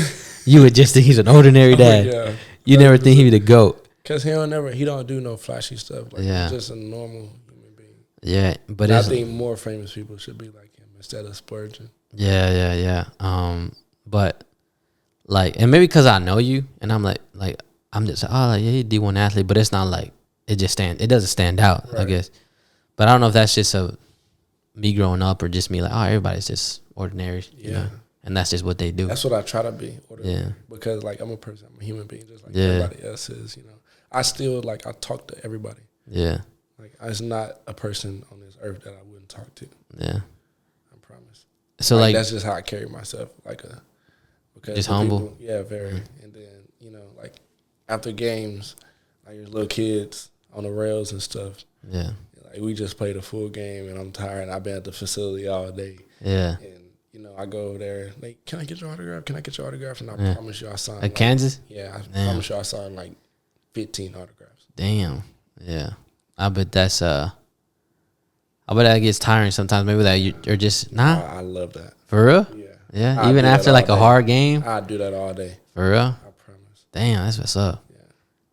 you would just think he's an ordinary dad. Yeah. You never think he'd be the GOAT. Cause he don't do no flashy stuff. Like he's just a normal human being. Yeah. But I think more famous people should be like him instead of splurging. Yeah. But like, and maybe because I know you, and I'm like I'm just yeah, you're a D1 athlete, but it's not like it doesn't stand out, right. I guess. But I don't know if that's just me growing up or just me like, oh, everybody's just ordinary, you know, and that's just what they do. That's what I try to be, ordinary. Yeah. Because like I'm a human being, just like everybody else is, you know. I still like I talk to everybody. Yeah. Like there's not a person on this earth that I wouldn't talk to. Yeah. I promise. So like that's just how I carry myself, because just humble. People, very. And then, you know, like after games, like there's little kids on the rails and stuff. Yeah. Like we just played a full game and I'm tired and I've been at the facility all day. Yeah. And, you know, I go over there, like, can I get your autograph? Can I get your autograph? And I promise you I signed. At Kansas? Yeah, I promise you I signed like 15 autographs. Damn. Yeah. I bet that gets tiring sometimes. Maybe that you're just I love that. For real? Yeah. Yeah. Even after like a hard game? I do that all day. For real? I promise. Damn, that's what's up. Yeah.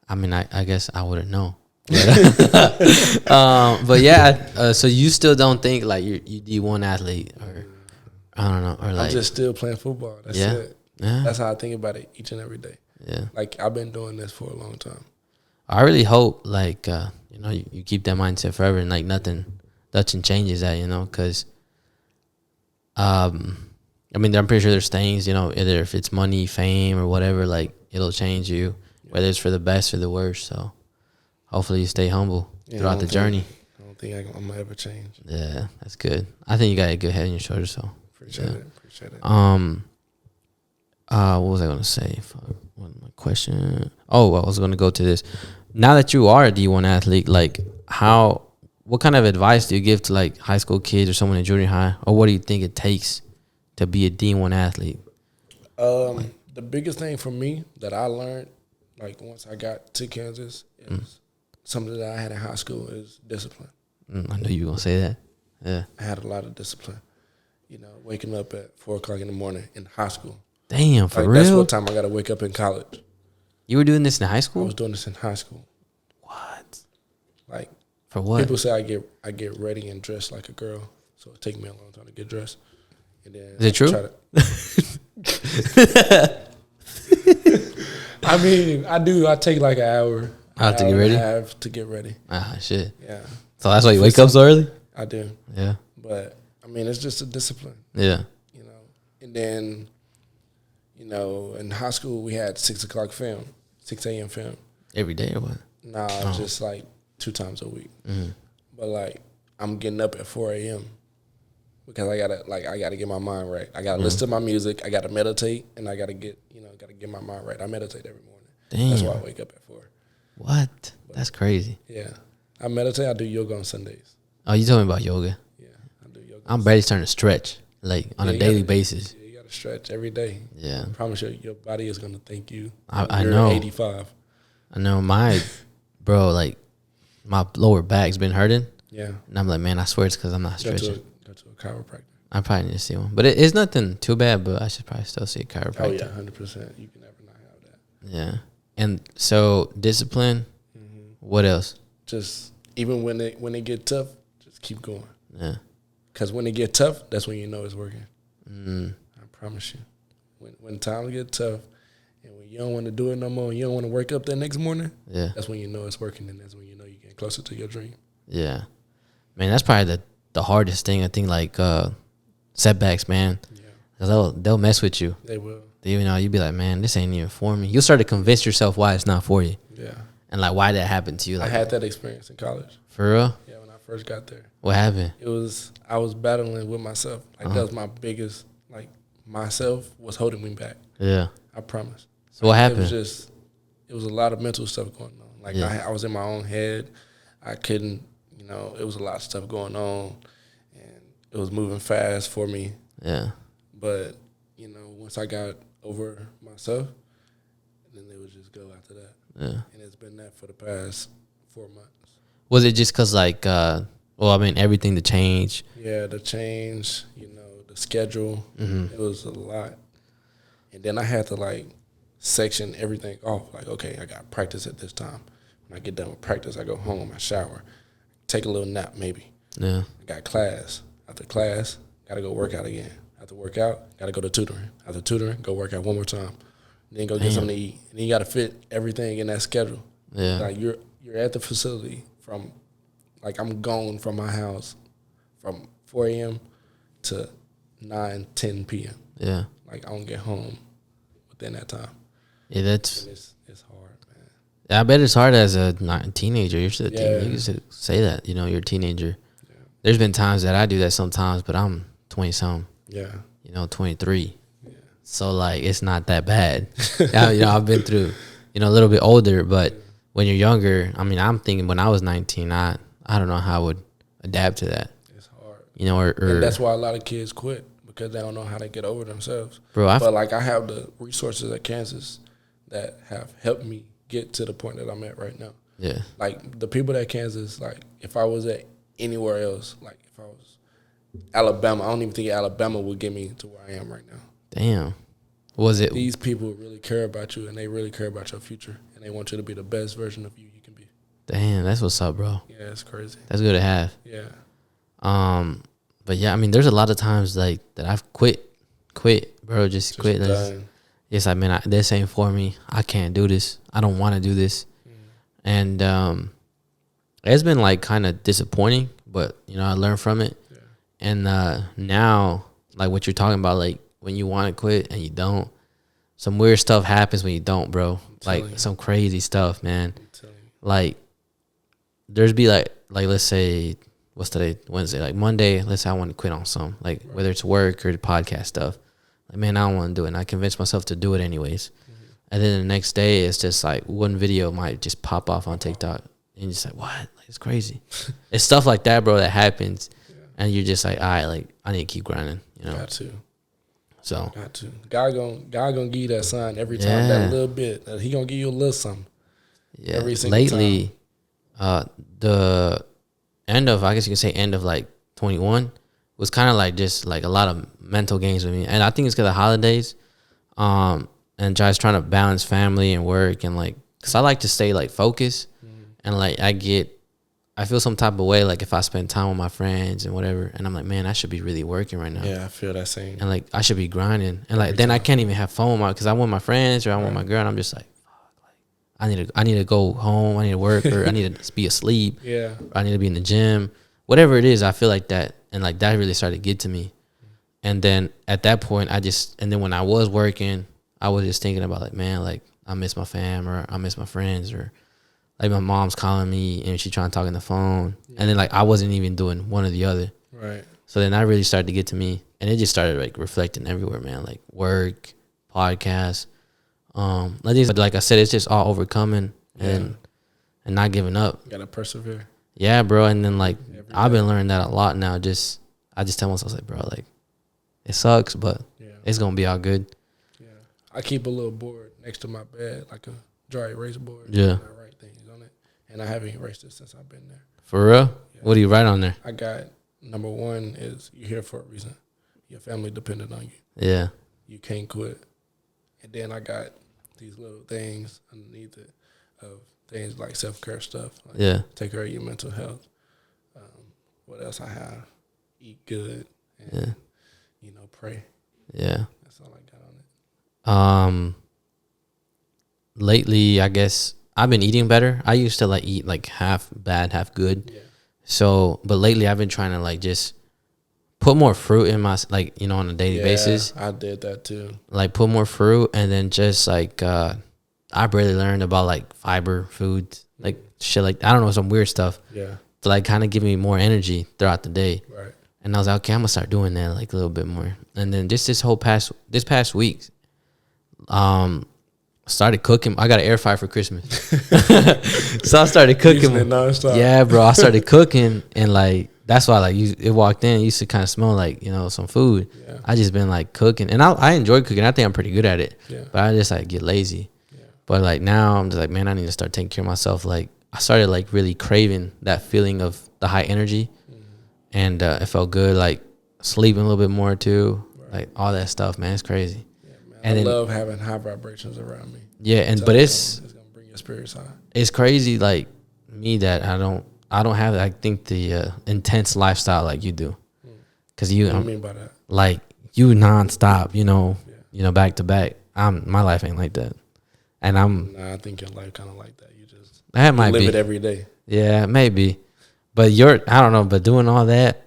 I mean, I guess I wouldn't know. But yeah, so you still don't think like you D1 athlete or I don't know, or like I'm just still playing football. That's it. Yeah. That's how I think about it each and every day. Yeah. Like I've been doing this for a long time. I really hope like you know you keep that mindset forever and like nothing changes that, you know, because I mean I'm pretty sure there's things, you know, either if it's money, fame, or whatever, like it'll change you, whether it's for the best or the worst. So hopefully you stay humble throughout the journey. I don't think I'm gonna ever change. Yeah, that's good. I think you got a good head on your shoulders. So appreciate it. What was I gonna say? What my question? Oh, I was gonna go to this. Now that you are a D1 athlete, like what kind of advice do you give to like high school kids or someone in junior high, or what do you think it takes to be a D1 athlete? The biggest thing for me that I learned, like once I got to Kansas, is something that I had in high school is discipline. I knew you were gonna say that. Yeah, I had a lot of discipline. You know, waking up at 4:00 in the morning in high school. Damn, for Like real? that's what time I gotta wake up in college. You were doing this in high I school? was doing this in high school. What? Like For what? people say I get ready and dressed like a girl, so it takes me a long time to get dressed. And then Is it true? I mean, I do. I take like an hour. To get ready? And a half to get ready. Ah, shit. Yeah, So that's why you wake up so early? I do. Yeah. But I mean, it's just a discipline, Yeah. you know. And then, you know, in high school we had 6 o'clock film, 6 a.m. film. Every day or what? Nah, just like 2 times a week. Mm-hmm. But like, I'm getting up at 4 a.m. because I gotta get my mind right. I gotta listen to my music. I gotta meditate, and I gotta get my mind right. I meditate every morning. Damn. That's why I wake up at 4. What? That's crazy. Yeah, I meditate. I do yoga on Sundays. Oh, you told me about yoga. Yeah, I do yoga. I'm barely starting to stretch, like, on a daily basis. Yeah, you gotta stretch every day. Yeah. I promise you, your body is gonna thank you. I You're know. 85. I know bro, like, my lower back's been hurting. Yeah. And I'm like, man, I swear it's because I'm not Go stretching. to a chiropractor. I probably need to see one. But it's nothing too bad, but I should probably still see a chiropractor. Oh yeah, 100%. You can never not have that. Yeah. And so discipline, what else? Just even when it get tough, just keep going. Yeah. Because when it get tough, that's when you know it's working. Mm. I promise you. When times get tough and when you don't want to do it no more, and you don't want to wake up the next morning, Yeah. that's when you know it's working, and that's when you know you're getting closer to your dream. Yeah. Man, that's probably the hardest thing. I think, like, setbacks, man. Yeah. Because they'll mess with you. They will. You know, you'll be like, man, this ain't even for me. You'll start to convince yourself why it's not for you. Yeah. And, like, why that happened to you. Like, I had that experience in college. for real? Yeah, when I first got there. What happened? I was battling with myself. Like that was my biggest, like myself was holding me back. Yeah. I promise. So what happened? It was a lot of mental stuff going on. Like Yeah. I was in my own head. I couldn't, it was a lot of stuff going on, and it was moving fast for me. Yeah. But once I got over myself, then it would just go after that. Yeah. And it's been that for the past 4 months. Was it just because, like, everything to change? Yeah, the change, the schedule, it was a lot. And then I had to, like, section everything off. Like, okay, I got practice at this time. When I get done with practice, I go home, I shower, take a little nap maybe. Yeah. I got class. After class, got to go work out again. After workout, got to go to tutoring. After tutoring, go work out one more time. Then go get something to eat. And then you got to fit everything in that schedule. Yeah. Like, you're at the facility from, like, I'm gone from my house from 4 a.m. to 9, 10 p.m. Yeah. Like, I don't get home within that time. Yeah, that's... And it's hard, man. I bet it's hard as a teenager. You're still a Yeah. teen. You should say that, you're a teenager. Yeah. There's been times that I do that sometimes, but I'm 20-something, Yeah. 23. Yeah. So, like, it's not that bad. I've been through, a little bit older, but when you're younger, I mean, I'm thinking when I was 19, I don't know how I would adapt to that. It's hard. And that's why a lot of kids quit, because they don't know how to get over themselves. Bro, but, like, I have the resources at Kansas that have helped me get to the point that I'm at right now. Yeah. Like, the people at Kansas, like, if I was at anywhere else, like, if I was Alabama, I don't even think Alabama would get me to where I am right now. Damn. Was it? These people really care about you, and they really care about your future, and they want you to be the best version of you can be. Damn, that's what's up, bro. Yeah, it's crazy. That's good to have. Yeah. But yeah, I mean, there's a lot of times, like, that I've quit, bro, just quit. It's like, man, this ain't for me. I can't do this. I don't want to do this. And it's been, like, kind of disappointing, but, I learned from it. Yeah. And now, like, what you're talking about, like, when you want to quit and you don't, some weird stuff happens when you don't, bro. Like, some crazy stuff, man. Like, there's be, like, let's say, what's today? Wednesday. Like, Monday, let's say I want to quit on something, like, whether it's work or the podcast stuff. Like, man, I don't want to do it. And I convince myself to do it anyways. And then the next day, it's just like one video might just pop off on TikTok. And you're just like, what? Like, it's crazy. It's stuff like that, bro, that happens. Yeah. And you're just like, all right, like, I need to keep grinding, Got to. So. Got to. God gonna give you that sign every time, that little bit. He gonna give you a little something. Yeah. Every single Lately, time. The end of, I guess you can say end of, like, 21 was kind of like just like a lot of mental games with me. And I think it's because of holidays. And just trying to balance family and work and like, cause I like to stay like focused, and like I feel some type of way like if I spend time with my friends and whatever, and I'm like, man, I should be really working right now. Yeah, I feel that same. And like I should be grinding, and like then I can't even have fun with because I want my friends or I want my girl, and I'm just like, fuck, like I need to go home, I need to work, or I need to be asleep. Yeah, I need to be in the gym, whatever it is. I feel like that, and like that really started to get to me. And then at that point, and then when I was working, I was just thinking about like, man, like I miss my fam, or I miss my friends, or like my mom's calling me and she trying to talk on the phone. And then like I wasn't even doing one or the other. right. So then that really started to get to me, and it just started like reflecting everywhere, man. Like work, podcasts, like I said, it's just all overcoming and not giving up. Gotta persevere. Yeah, bro. And then like Every I've day. been learning that a lot now. I just tell myself like, bro, like it sucks, but it's gonna be all good. Yeah, I keep a little board next to my bed, like a dry erase board. Yeah. And I write things on it, and I haven't erased it since I've been there. For real? Yeah. What do you write on there? I got number 1 is you're here for a reason. Your family depended on you. Yeah. You can't quit. And then I got these little things underneath it of things like self-care stuff. Like Yeah. take care of your mental health. What else I have? Eat good. And, Yeah. pray. Yeah. That's all I got on it. Lately, I guess I've been eating better. I used to like eat like half bad, half good. Yeah. So, but lately I've been trying to like just put more fruit in my, like, on a daily basis. I did that too. Like put more fruit, and then just like, I barely learned about like fiber foods, like shit, like, I don't know, some weird stuff Yeah. to like kind of give me more energy throughout the day. Right. And I was like, okay, I'm gonna start doing that like a little bit more. And then just this past week, started cooking. I got an air fryer for Christmas, so I started cooking. Using it nonstop. Yeah, bro, I started cooking, and like that's why like it walked in. It used to kind of smell like some food. Yeah. I just been like cooking, and I enjoy cooking. I think I'm pretty good at it. Yeah. But I just like get lazy. Yeah. But like now I'm just like, man, I need to start taking care of myself. Like I started like really craving that feeling of the high energy. And it felt good, like sleeping a little bit more too, like all that stuff, man. It's crazy. Yeah, man. And I then, love having high vibrations around me. yeah, but it's gonna bring your spirits high. it's crazy, like me, that I don't have, I think, the intense lifestyle like you do, because What do you mean by that? like you nonstop, back to back. My life ain't like that, and Nah, I think your life kind of like that. You just that might live be it every day. Yeah, maybe. But I don't know, but doing all that,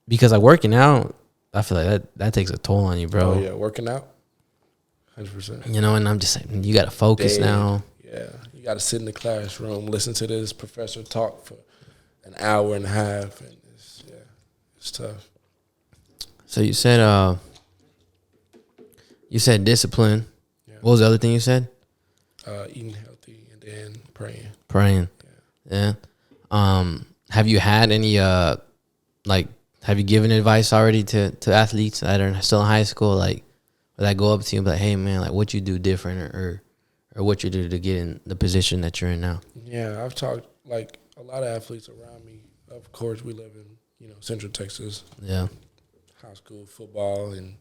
because like working out, I feel like that takes a toll on you, bro. Oh yeah, working out, 100%. And I'm just like, you got to focus now. Yeah, you got to sit in the classroom, listen to this professor talk for an hour and a half, and it's tough. So you said discipline. Yeah. What was the other thing you said? Eating healthy and then praying. Praying. Yeah. Have you had any have you given advice already to athletes that are still in high school, like, or that go up to you and be like, hey man, like what you do different, or what you do to get in the position that you're in now? Yeah, I've talked, like, a lot of athletes around me. Of course, we live in Central Texas. Yeah. High school football, and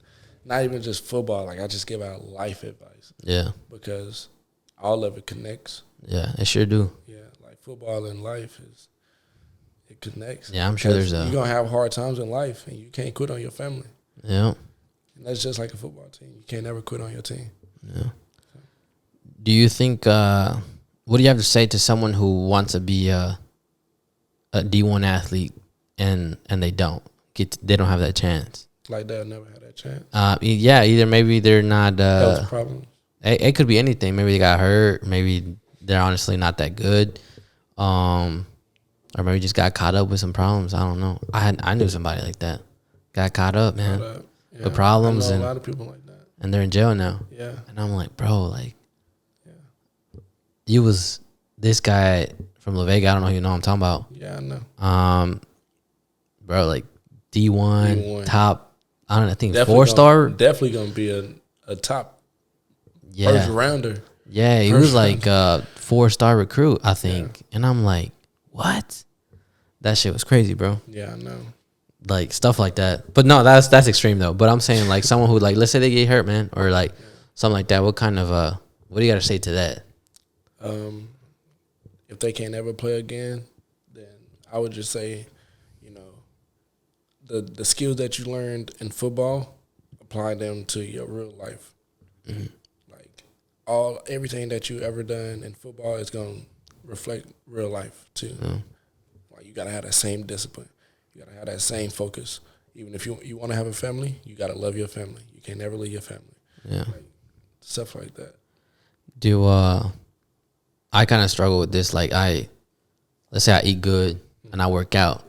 not even just football. Like, I just give out life advice. Yeah. Because all of it connects. Yeah, it sure do. Yeah, like football and life it connects. Yeah, I'm sure there's you're gonna have hard times in life, and you can't quit on your family. Yeah. And that's just like a football team. You can't never quit on your team. Yeah. Do you think what do you have to say to someone who wants to be a D1 athlete and they don't have that chance? Like, they'll never have that chance. Yeah, either maybe they're not Health problems. it could be anything. Maybe they got hurt, maybe they're honestly not that good. Or maybe just got caught up with some problems. I don't know. I knew somebody like that. Got caught up, man. Yeah, with problems, I know and a lot of people like that. and they're in jail now. Yeah. And I'm like, bro, like, Yeah. you was this guy from La Vega. I don't know if you know what I'm talking about. Yeah, I know. Bro, like D1, top, I don't know, I think Definitely 4-star. Definitely gonna be a top first rounder. Yeah, he was like a 4-star recruit, I think. And I'm like, what? That shit was crazy, bro. Yeah, I know. Like stuff like that. But no, that's extreme though. But I'm saying like someone who, like, let's say they get hurt, man, or like something like that. What kind of what do you got to say to that? If they can't ever play again, then I would just say, you know, the skills that you learned in football, apply them to your real life. Mm-hmm. Like everything that you ever done in football is gonna reflect real life too. Mm. Like you gotta have that same discipline. You gotta have that same focus. Even if you want to have a family, you gotta love your family. You can never leave your family. Yeah. Like, stuff like that. Do I kind of struggle with this? Like let's say I eat good and I work out,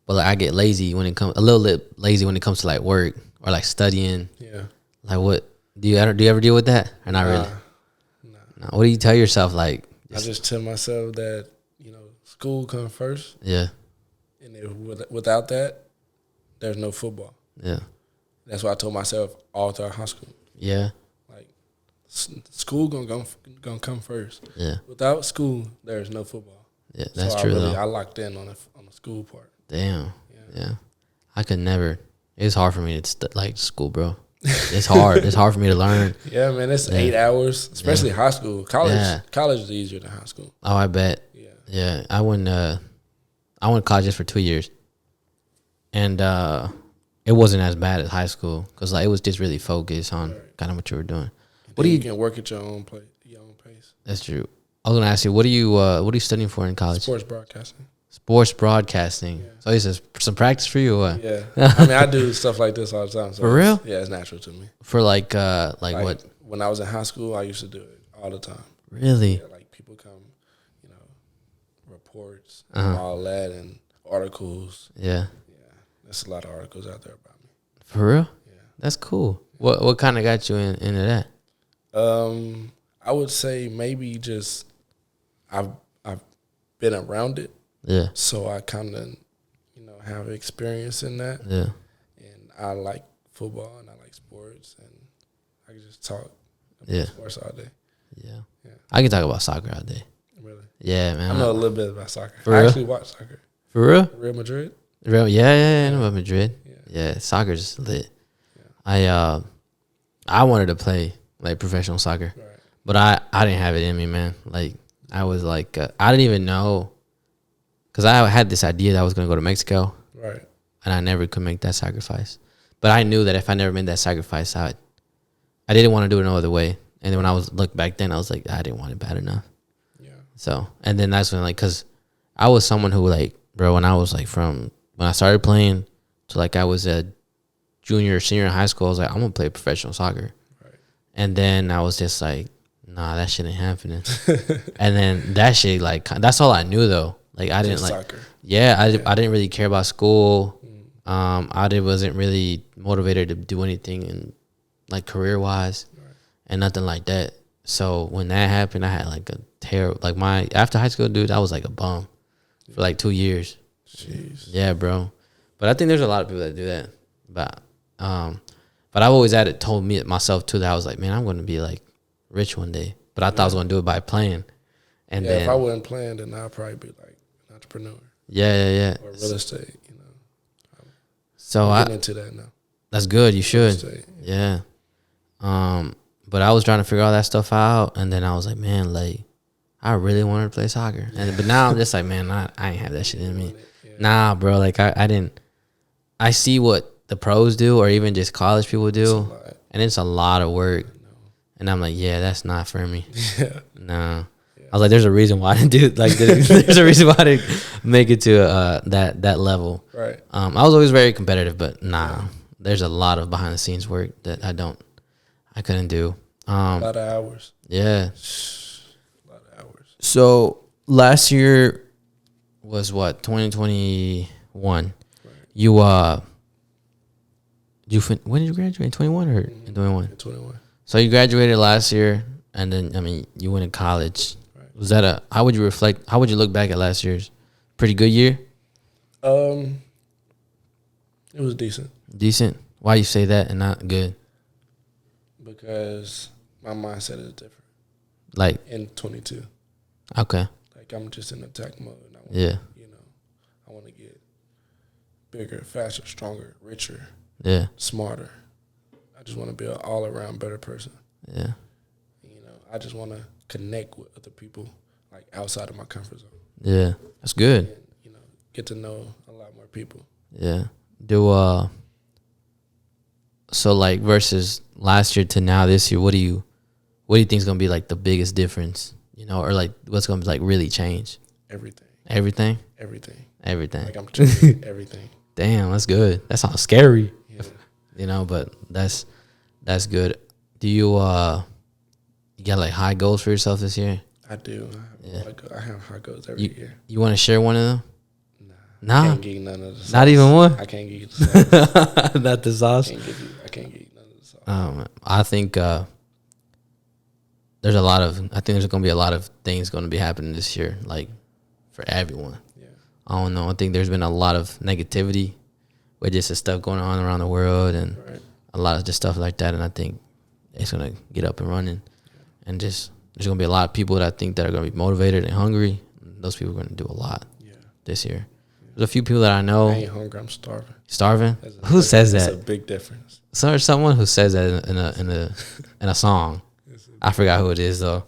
but like I get lazy when it comes a little bit lazy when it comes to like work or like studying. Yeah. Like what do you ever deal with that or not really? Nah. What do you tell yourself like? I just tell myself that school comes first. Yeah. And if without that, there's no football. Yeah. That's what I told myself all throughout high school. Yeah. Like, school gonna come first. Yeah. Without school, there's no football. Yeah, that's so true I though. I locked in on the school part. Damn. Yeah. I could never. It's hard for me to like school, bro. It's hard. It's hard for me to learn. Yeah, man. It's 8 hours, especially high school. College is easier than high school. Oh, I bet. Yeah. Yeah. I went to college just for 2 years, and it wasn't as bad as high school because like it was just really focused on kind of what you were doing. What do you can work at your own pace? That's true. I was gonna ask you, what are you studying for in college? Sports broadcasting. Sports broadcasting. Yeah. So is some practice for you or what? Yeah. I mean, I do stuff like this all the time. So for real? Yeah, it's natural to me. For like what? When I was in high school, I used to do it all the time. Really? Yeah, like people come, reports and all that and articles. Yeah. Yeah. There's a lot of articles out there about me. For real? Yeah. That's cool. What kind of got you into that? I would say maybe just I've been around it. Yeah. So I kind of, have experience in that. Yeah. And I like football and I like sports and I can just talk about sports all day. Yeah. I can talk about soccer all day. Really? Yeah, man. I know a little bit about soccer. For I real? actually watch soccer. For real? Real Madrid? Yeah. I know about Madrid. Yeah. Yeah, soccer's lit. Yeah. I wanted to play like professional soccer, Right. but I didn't have it in me, man. Like I was like I didn't even know because I had this idea that I was gonna go to Mexico, Right. and I never could make that sacrifice. But I knew that if I never made that sacrifice, I didn't want to do it no other way. And then when I was looked back then, I was like, I didn't want it bad enough. Yeah. So and then that's when like because I was someone who like bro when I was like when I started playing to like I was a junior or senior in high school, I was like, I'm gonna play professional soccer. Right. And then I was just like, nah, that shit ain't happening. And then that shit, like, that's all I knew though. Like I didn't just like soccer. Yeah, I didn't really care about school. I wasn't really motivated to do anything in like career wise and nothing like that. So when that happened, I had like a terrible like after high school, dude, I was like a bum for like 2 years. Jeez. Yeah, bro. But I think there's a lot of people that do that. But I've always told me myself too that I was like, man, I'm gonna be like rich one day. But I thought I was gonna do it by playing. And then if I wasn't playing, then I'd probably be like an entrepreneur. Yeah. Or real estate, So I'm getting into that now. That's good. You should. Estate, yeah. But I was trying to figure all that stuff out, and then I was like, man, like, I really wanted to play soccer, but now I'm just like, man, I ain't have that shit in me. Yeah. Nah, bro. Like I didn't. I see what the pros do, or even just college people do, and it's a lot of work. And I'm like, yeah, that's not for me. Yeah. Nah. I was like, there's a reason why I didn't do it. Like, there's a reason why I didn't make it to that level. Right. I was always very competitive, but nah, there's a lot of behind the scenes work that I couldn't do. A lot of hours. Yeah. A lot of hours. So last year was what, 2021. Right. You when did you graduate? In 21 or in 21? In 21. So you graduated last year, and then you went to college. Right. Was that how would you look back at last year's? Pretty good year? It was decent. Decent? Why you say that and not good? Because my mindset is different. Like in 22. Okay. Like I'm just in attack mode. And I want to get bigger, faster, stronger, richer. Yeah. Smarter. I just want to be an all-around better person. Yeah. You know, I just want to connect with other people like outside of my comfort zone. Yeah. That's good. And, you know, get to know a lot more people. Yeah. So like versus last year to now this year, what do you think is gonna be like the biggest difference? You know, or like what's gonna like really change? Everything. Everything. Like I'm changing everything. Damn, that's good. That sounds scary. Yeah. You know, but that's good. Do you got like high goals for yourself this year? I do. I have high goals every year. You want to share one of them? Nah. I can't give you none of the sauce. Not even one? I can't give you the sauce. Not the sauce? I can't give you none of the sauce. I think there's going to be a lot of things going to be happening this year, like for everyone. Yeah. I don't know. I think there's been a lot of negativity with just the stuff going on around the world and a lot of just stuff like that. And I think it's going to get up and running. And just there's going to be a lot of people that I think that are going to be motivated and hungry. Those people are going to do a lot this year. There's a few people that I know. I ain't hungry. I'm starving. Starving? Who says that? That's a big difference. So there's someone who says that in a song. I forgot who it is though.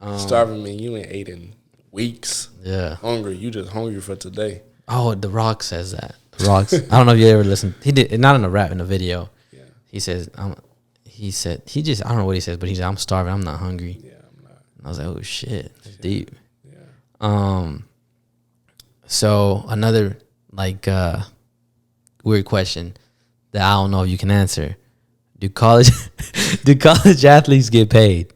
Yeah. Starving mean you ain't ate in weeks. Yeah. Hungry, you just hungry for today. Oh, The Rock says that. The Rock's. I don't know if you ever listened. He did not in the rap, in the video. Yeah. He says I don't know what he says, but he said I'm starving. I'm not hungry. Yeah, I'm not. And I was like, oh shit, that's deep. Yeah. So another like weird question that I don't know if you can answer. Do college athletes get paid?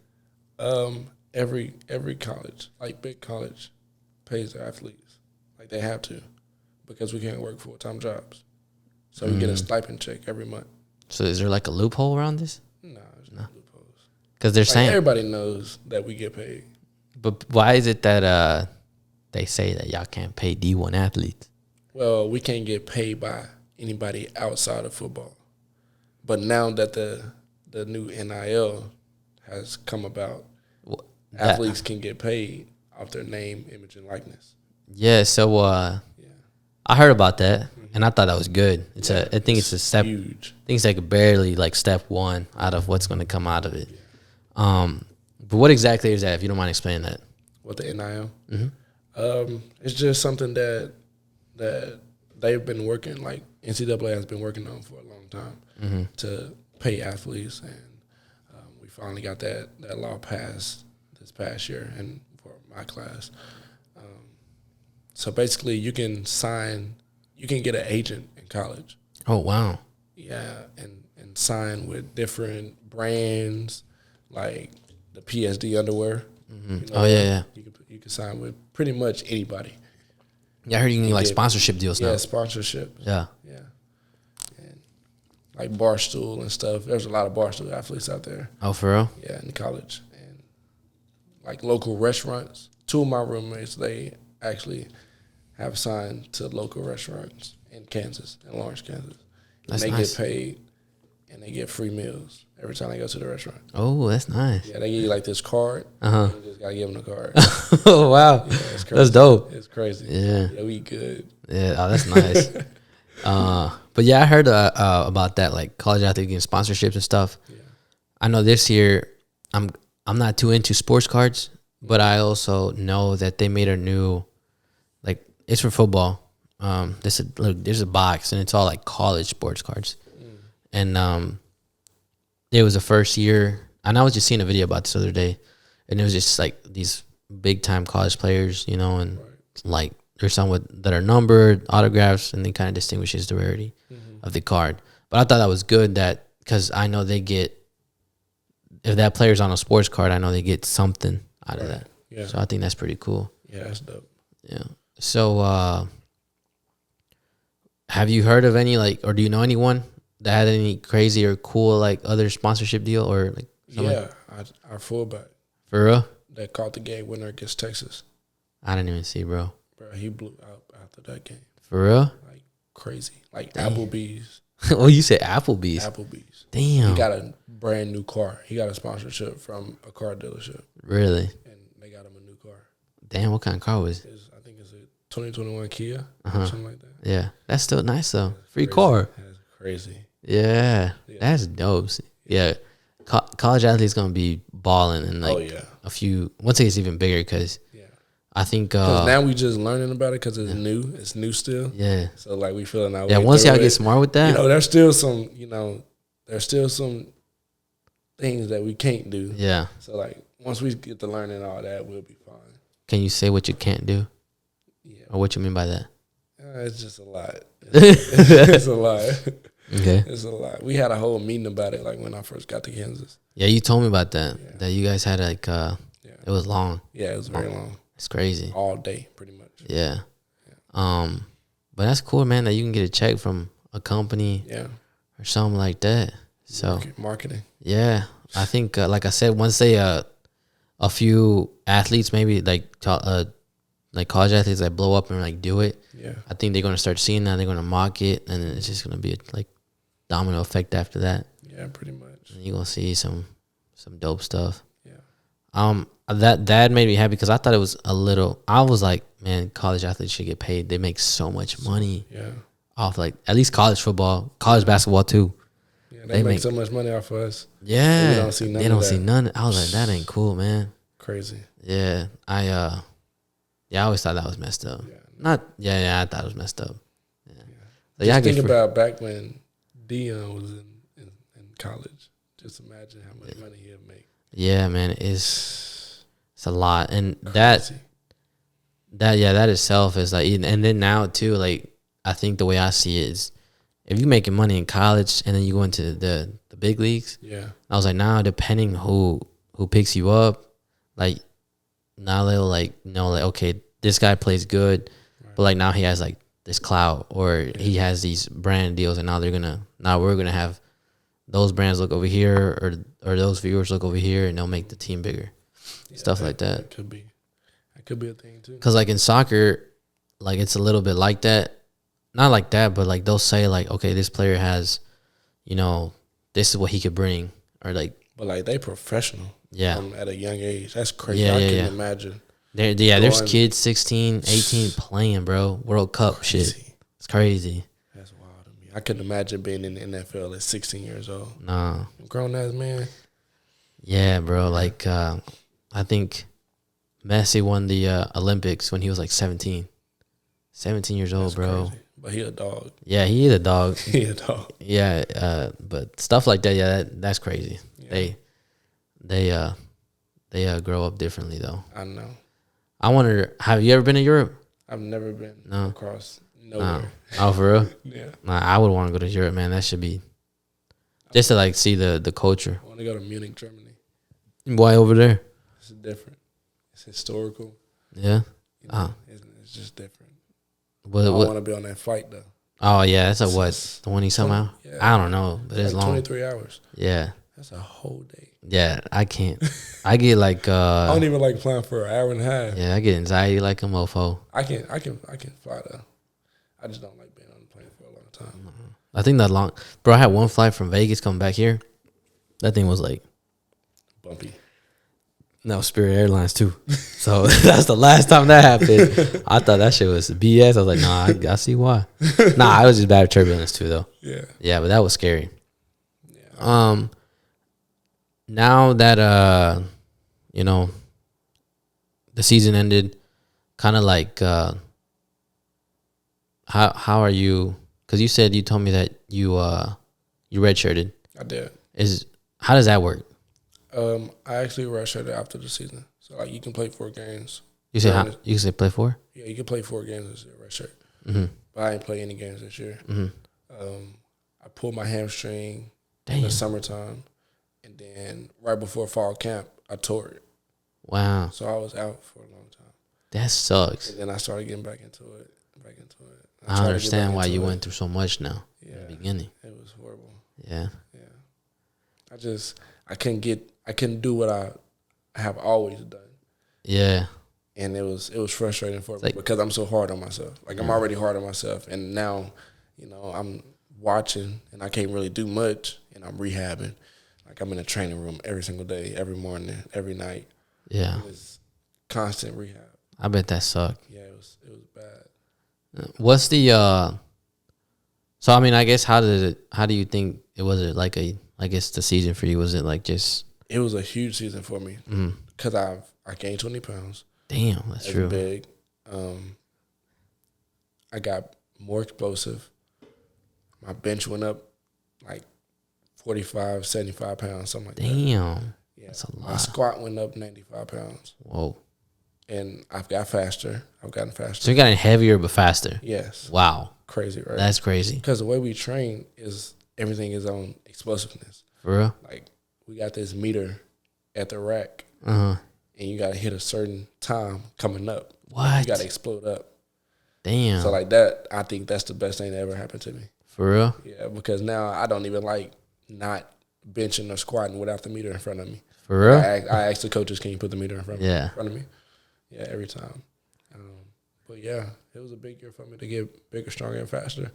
Every college, like big college, pays their athletes. Like they have to, because we can't work full-time jobs. So we get a stipend check every month. So is there like a loophole around this? No, there's no loopholes. Because they're saying everybody knows that we get paid. But why is it that they say that y'all can't pay D1 athletes? Well, we can't get paid by anybody outside of football. But now that the new NIL has come about, athletes can get paid off their name, image, and likeness. Yeah, so I heard about that, and I thought that was good. I think it's a step. Huge. I think it's like barely like step one out of what's going to come out of it. Yeah. But what exactly is that, if you don't mind explaining that? What, the NIL? Mm-hmm. It's just something that they've been working, like NCAA has been working on for a long time to pay athletes, and we finally got that law passed this past year and for my class. So basically you can get an agent in college. Oh, wow. Yeah, and sign with different brands, like the PSD underwear. Mm-hmm. You know, yeah. You can sign with pretty much anybody. Yeah, I heard you can get like sponsorship deals now. Yeah, sponsorship. Yeah. Yeah. And like Barstool and stuff. There's a lot of Barstool athletes out there. Oh, for real? Yeah, in college. And like local restaurants. Two of my roommates, they actually have signed to local restaurants in Kansas, in Lawrence, Kansas. And they get paid and they get free meals every time they go to the restaurant. Oh, that's nice. Yeah, they give you like this card. Uh-huh. You just got to give them the card. Oh, wow. Yeah, it's crazy. That's dope. It's crazy. Yeah. We good. Yeah, oh, that's nice. But yeah, I heard about that, like college athletes getting sponsorships and stuff. Yeah. I know this year I'm not too into sports cards, but I also know that they made a new, like, it's for football. There's a box and it's all like college sports cards. And it was the first year, and I was just seeing a video about this the other day, and it was just like these big time college players, you know, and like there's some that are numbered, autographs, and it kind of distinguishes the rarity of the card. But I thought that was good, that because I know they get, if that player's on a sports card, I know they get something out of that. Yeah. So I think that's pretty cool. Yeah, that's dope. Yeah. So have you heard of any, like, or do you know anyone that had any crazy or cool like other sponsorship deal or like? Yeah, our fullback. For real? That caught the game winner against Texas. I didn't even see, bro. Bro, he blew out after that game. For real? Like crazy. Like Applebee's. Oh, you said Applebee's? Applebee's. Damn. He got a brand new car. He got a sponsorship from a car dealership. Really? And they got him a new car. Damn, what kind of car was it? I think it's a 2021 Kia or something like that. Yeah, that's still nice though. That's Free crazy. car. That's crazy. Yeah, that's dope. Yeah, college athletes gonna be balling in like a few. Once it gets even bigger, because I think because now we just learning about it because it's new. It's new still. Yeah. So like we feeling our Yeah. way Once through y'all it. get smart with that, there's still some. There's still some things that we can't do. Yeah. So like once we get to learning all that, we'll be fine. Can you say what you can't do? Yeah. Or what you mean by that? It's just a lot. It's a lot. Okay. It's a lot. We had a whole meeting about it, like when I first got to Kansas. Yeah, you told me about that. Yeah. That you guys had like it was long. Yeah, it was very long. It's crazy. All day, pretty much. Yeah. But that's cool, man, that you can get a check from a company or something like that. So marketing. Yeah. I think like I said, once they a few athletes maybe like college athletes that blow up and like do it. Yeah. I think they're gonna start seeing that, they're gonna mock it, and it's just gonna be a, like domino effect after that. Yeah, pretty much. And you're gonna see some dope stuff. Yeah. That made me happy because I thought it was a little. I was like, man, college athletes should get paid. They make so much money. Yeah. Off like at least college football, college basketball too. Yeah, they make so much money off of us. Yeah. We don't see none. They don't see none. I was like, that ain't cool, man. Crazy. Yeah. I always thought that was messed up. Yeah. I thought it was messed up. Yeah. So just think about back when Dion was in college. Just imagine how much money he'd make. Yeah, man, it's a lot, and crazy. that itself is like, and then now too, like I think the way I see it is, if you're making money in college and then you go into the big leagues, I was like, now depending who picks you up, like now they'll like know like, okay, this guy plays good, but like now he has like this clout or he has these brand deals, and now we're gonna have those brands look over here or those viewers look over here, and they'll make the team bigger. Stuff like that. That could be a thing too. Because like in soccer, like it's a little bit like that. Not like that, but like they'll say like, okay, this player has, this is what he could bring, or like. But like they professional. Yeah. At a young age, that's crazy. I can't imagine. There's kids 16, 18 playing, bro. World Cup shit. It's crazy. That's wild to me. I couldn't imagine being in the NFL at 16 years old. Nah. Grown ass man. Yeah, bro. Like, I think Messi won the Olympics when he was like 17. 17 years old, bro. Crazy. But he a dog. Yeah, he is a dog. He a dog. Yeah, but stuff like that, yeah, that's crazy. Yeah. They grow up differently though. I know. I wonder, have you ever been to Europe? I've never been across nowhere. Oh, for real? Yeah. Nah, I would want to go to Europe, man. That should be just to like see the culture. I want to go to Munich, Germany. Why over there? It's different. It's historical. Yeah. It's just different. I want to be on that flight though. Oh yeah, that's a what, 20 somehow? Yeah. I don't know, but it's long. 23 hours. Yeah. That's a whole day. Yeah, I can't. I get like I don't even like flying for an hour and a half. Yeah, I get anxiety like a mofo. I can fly though. I just don't like being on the plane for a long time. I think that long, bro. I had one flight from Vegas coming back here. That thing was like bumpy. No, Spirit Airlines too. So that's the last time that happened. I thought that shit was BS. I was like, nah, I see why. Nah, I was just bad turbulence too, though. Yeah. Yeah, but that was scary. Yeah. Now that the season ended, kind of like how are you? Because you told me that you redshirted. I did. How does that work? I actually redshirted after the season, so like you can play 4 games. You say play 4? Yeah, you can play 4 games this year, redshirt. Mm-hmm. But I didn't play any games this year. Mm-hmm. I pulled my hamstring in the summertime, and then right before fall camp, I tore it. Wow! So I was out for a long time. That sucks. And then I started getting back into it. I understand why you went through so much now. Yeah, in the beginning. It was horrible. Yeah. Yeah. I couldn't do what I have always done. Yeah. And it was frustrating for me because I'm so hard on myself. Like I'm already hard on myself, and now, I'm watching and I can't really do much, and I'm rehabbing. Like I'm in a training room every single day, every morning, every night. Yeah. It's constant rehab. I bet that sucked. Yeah, it was bad. What's the so I mean, I guess how do you think it was? Like a I guess the season for you? Was it like just It was a huge season for me because I gained 20 pounds. damn? That's true. Big. I got more explosive. My bench went up like 45, 75 pounds, something like that. Damn, Yeah. that's a lot. My squat went up 95 pounds. Whoa. And I've got faster. I've gotten faster. So you're getting heavier but faster. Yes. Wow. Crazy, right? That's crazy. Because the way we train is everything is on explosiveness. For real? Like, we got this meter at the rack, Uh-huh. and you got to hit a certain time coming up. What? You got to explode up. Damn. So, like that, I think that's the best thing that ever happened to me. For real? Yeah, because now I don't even like not benching or squatting without the meter in front of me. For real? I ask the coaches, can you put the meter in front of me? Yeah, every time. But yeah, it was a big year for me to get bigger, stronger, and faster.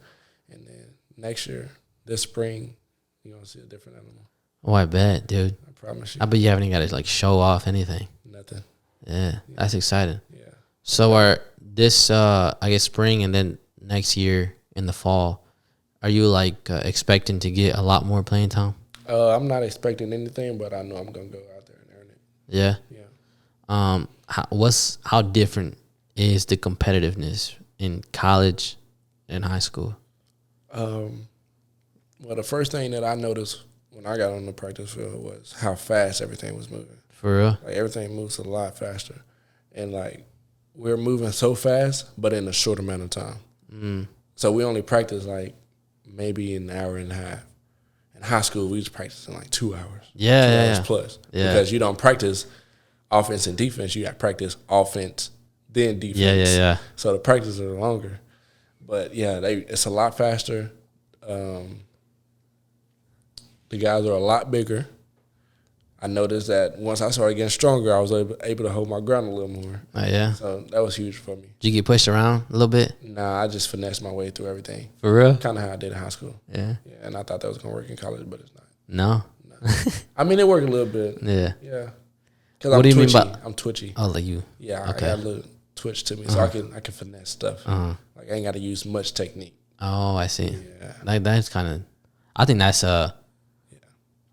And then next year, this spring, you're going to see a different animal. Oh, I bet, dude. I promise you. I bet you haven't got to like show off anything. Nothing. Yeah, that's exciting. Yeah. So are this I guess spring and then next year in the fall, are you like expecting to get a lot more playing time? I'm not expecting anything, but I know I'm going to go out there and earn it. Yeah. Yeah. How different is the competitiveness in college and high school? Well, the first thing that I noticed when I got on the practice field was how fast everything was moving. For real? Like, everything moves a lot faster. And, like, we're moving so fast, but in a short amount of time. So we only practice, like, maybe an hour and a half. In high school, we was practicing, like, 2 hours. Yeah, 2 yeah, hours plus. Yeah. Because you don't practice offense and defense. You got to practice offense, then defense. Yeah. So the practices are longer. But, yeah, it's a lot faster. The guys are a lot bigger. I noticed that once I started getting stronger, I was able to hold my ground a little more. Oh, yeah? So that was huge for me. Did you get pushed around a little bit? Nah, I just finessed my way through everything. For real? Kind of how I did in high school. Yeah. Yeah, and I thought that was going to work in college, but it's not. No? I mean, it worked a little bit. Yeah. Yeah. Because What do you mean twitchy. by- I'm twitchy. Oh, like you. Yeah, okay. I got a little twitch to me, so I can finesse stuff. Like, I ain't got to use much technique. Oh, I see. Yeah. Like that's kind of, I think that's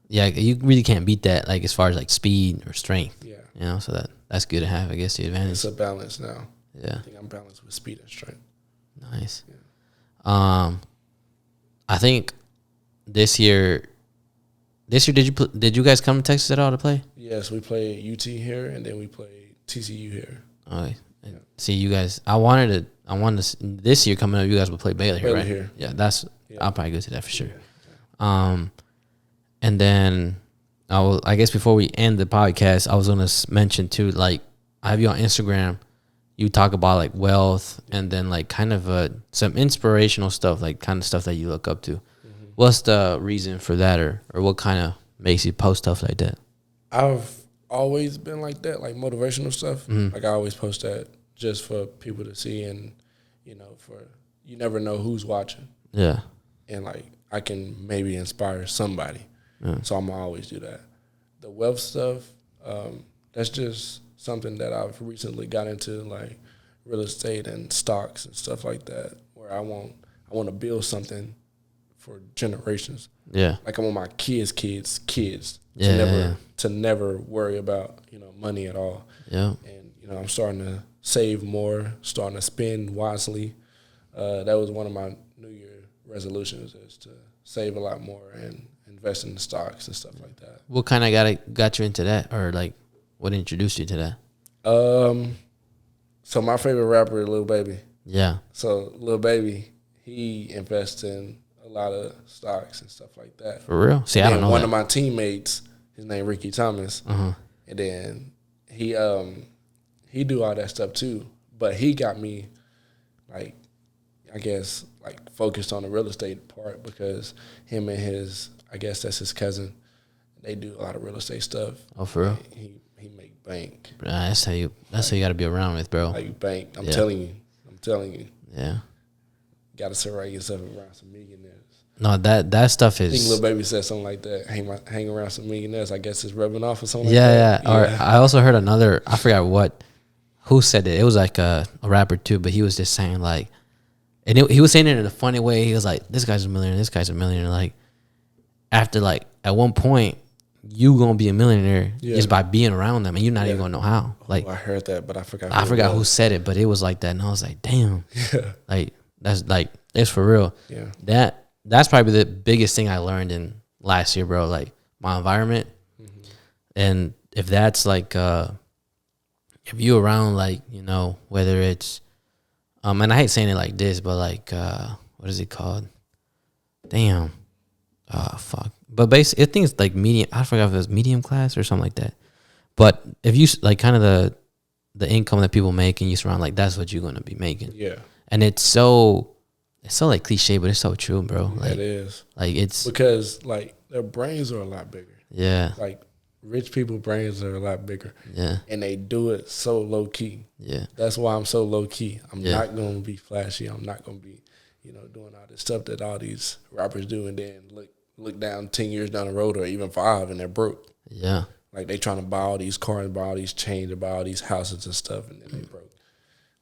yeah, you really can't beat that. Like as far as like speed or strength. Yeah. You know, so that's good to have. I guess the advantage. It's a balance now. Yeah. I think I'm balanced with speed and strength. Nice. Yeah. I think this year did you guys come to Texas at all to play? Yes, we played UT here, and then we played TCU here. Okay. See, you guys. I wanted to this year coming up. You guys will play Baylor here, Baylor right? here. Yeah, I'll probably go to that for sure. And then I guess before we end the podcast, I was gonna mention too. Like, I have you on Instagram. You talk about like wealth, and then like kind of some inspirational stuff, like kind of stuff that you look up to. What's the reason for that, or what kind of makes you post stuff like that? I've always been like that, like motivational stuff. Like, I always post that just for people to see, and you never know who's watching. Yeah. And like, I can maybe inspire somebody. So I'm gonna always do that. The wealth stuff, that's just something that I've recently got into, like real estate and stocks and stuff like that, where I want to build something for generations. Yeah. Like, I want my kids Yeah. to never worry about money at all. Yeah. And I'm starting to save more, starting to spend wisely. That was one of my New Year resolutions, is to save a lot more and invest in the stocks and stuff like that. What kind of got you into that, or like what introduced you to that? So my favorite rapper is Lil Baby. Yeah. So Lil Baby, he invests in a lot of stocks and stuff like that. For real? See, I don't know One that. of my teammates, his name Ricky Thomas, and then he do all that stuff too. But he got me, like, I guess, like, focused on the real estate part, because him and his, I guess that's his cousin, they do a lot of real estate stuff. Oh, for real? He make bank. That's how you got to be around with, bro. Like, bank. I'm telling you. Yeah. Got to surround yourself around some millionaires. No, that stuff I think is. Lil Baby said something like that. Hang around some millionaires. I guess it's rubbing off or something. Yeah, like yeah. that. Or I also heard another. I forgot who said it. It was like a rapper too, but he was just saying like, and he was saying it in a funny way. He was like, "This guy's a millionaire. This guy's a millionaire." Like, after like at one point you gonna be a millionaire just by being around them, and you're not even gonna know how. Like I heard that, but I forgot. Who said it, but it was like that, and I was like, damn, like that's like it's for real. Yeah, That's probably the biggest thing I learned in last year, bro. Like my environment, and if that's like if you around like whether it's and I hate saying it like this, but like what is it called? Damn. Fuck. But basically, I think it's like medium. I forgot if it was medium class or something like that. But if you like kind of the income that people make and you surround, like that's what you're gonna be making. Yeah. And it's so like cliche, but it's so true, bro. Like, it is. Like it's because like their brains are a lot bigger. Yeah. Like rich people brains are a lot bigger. Yeah. And they do it so low key. Yeah. That's why I'm so low key. I'm not gonna be flashy. I'm not gonna be, doing all this stuff that all these rappers do, and then look down 10 years down the road or even 5 and they're broke. Yeah. Like they trying to buy all these cars, buy all these chains, buy all these houses and stuff, and then they broke.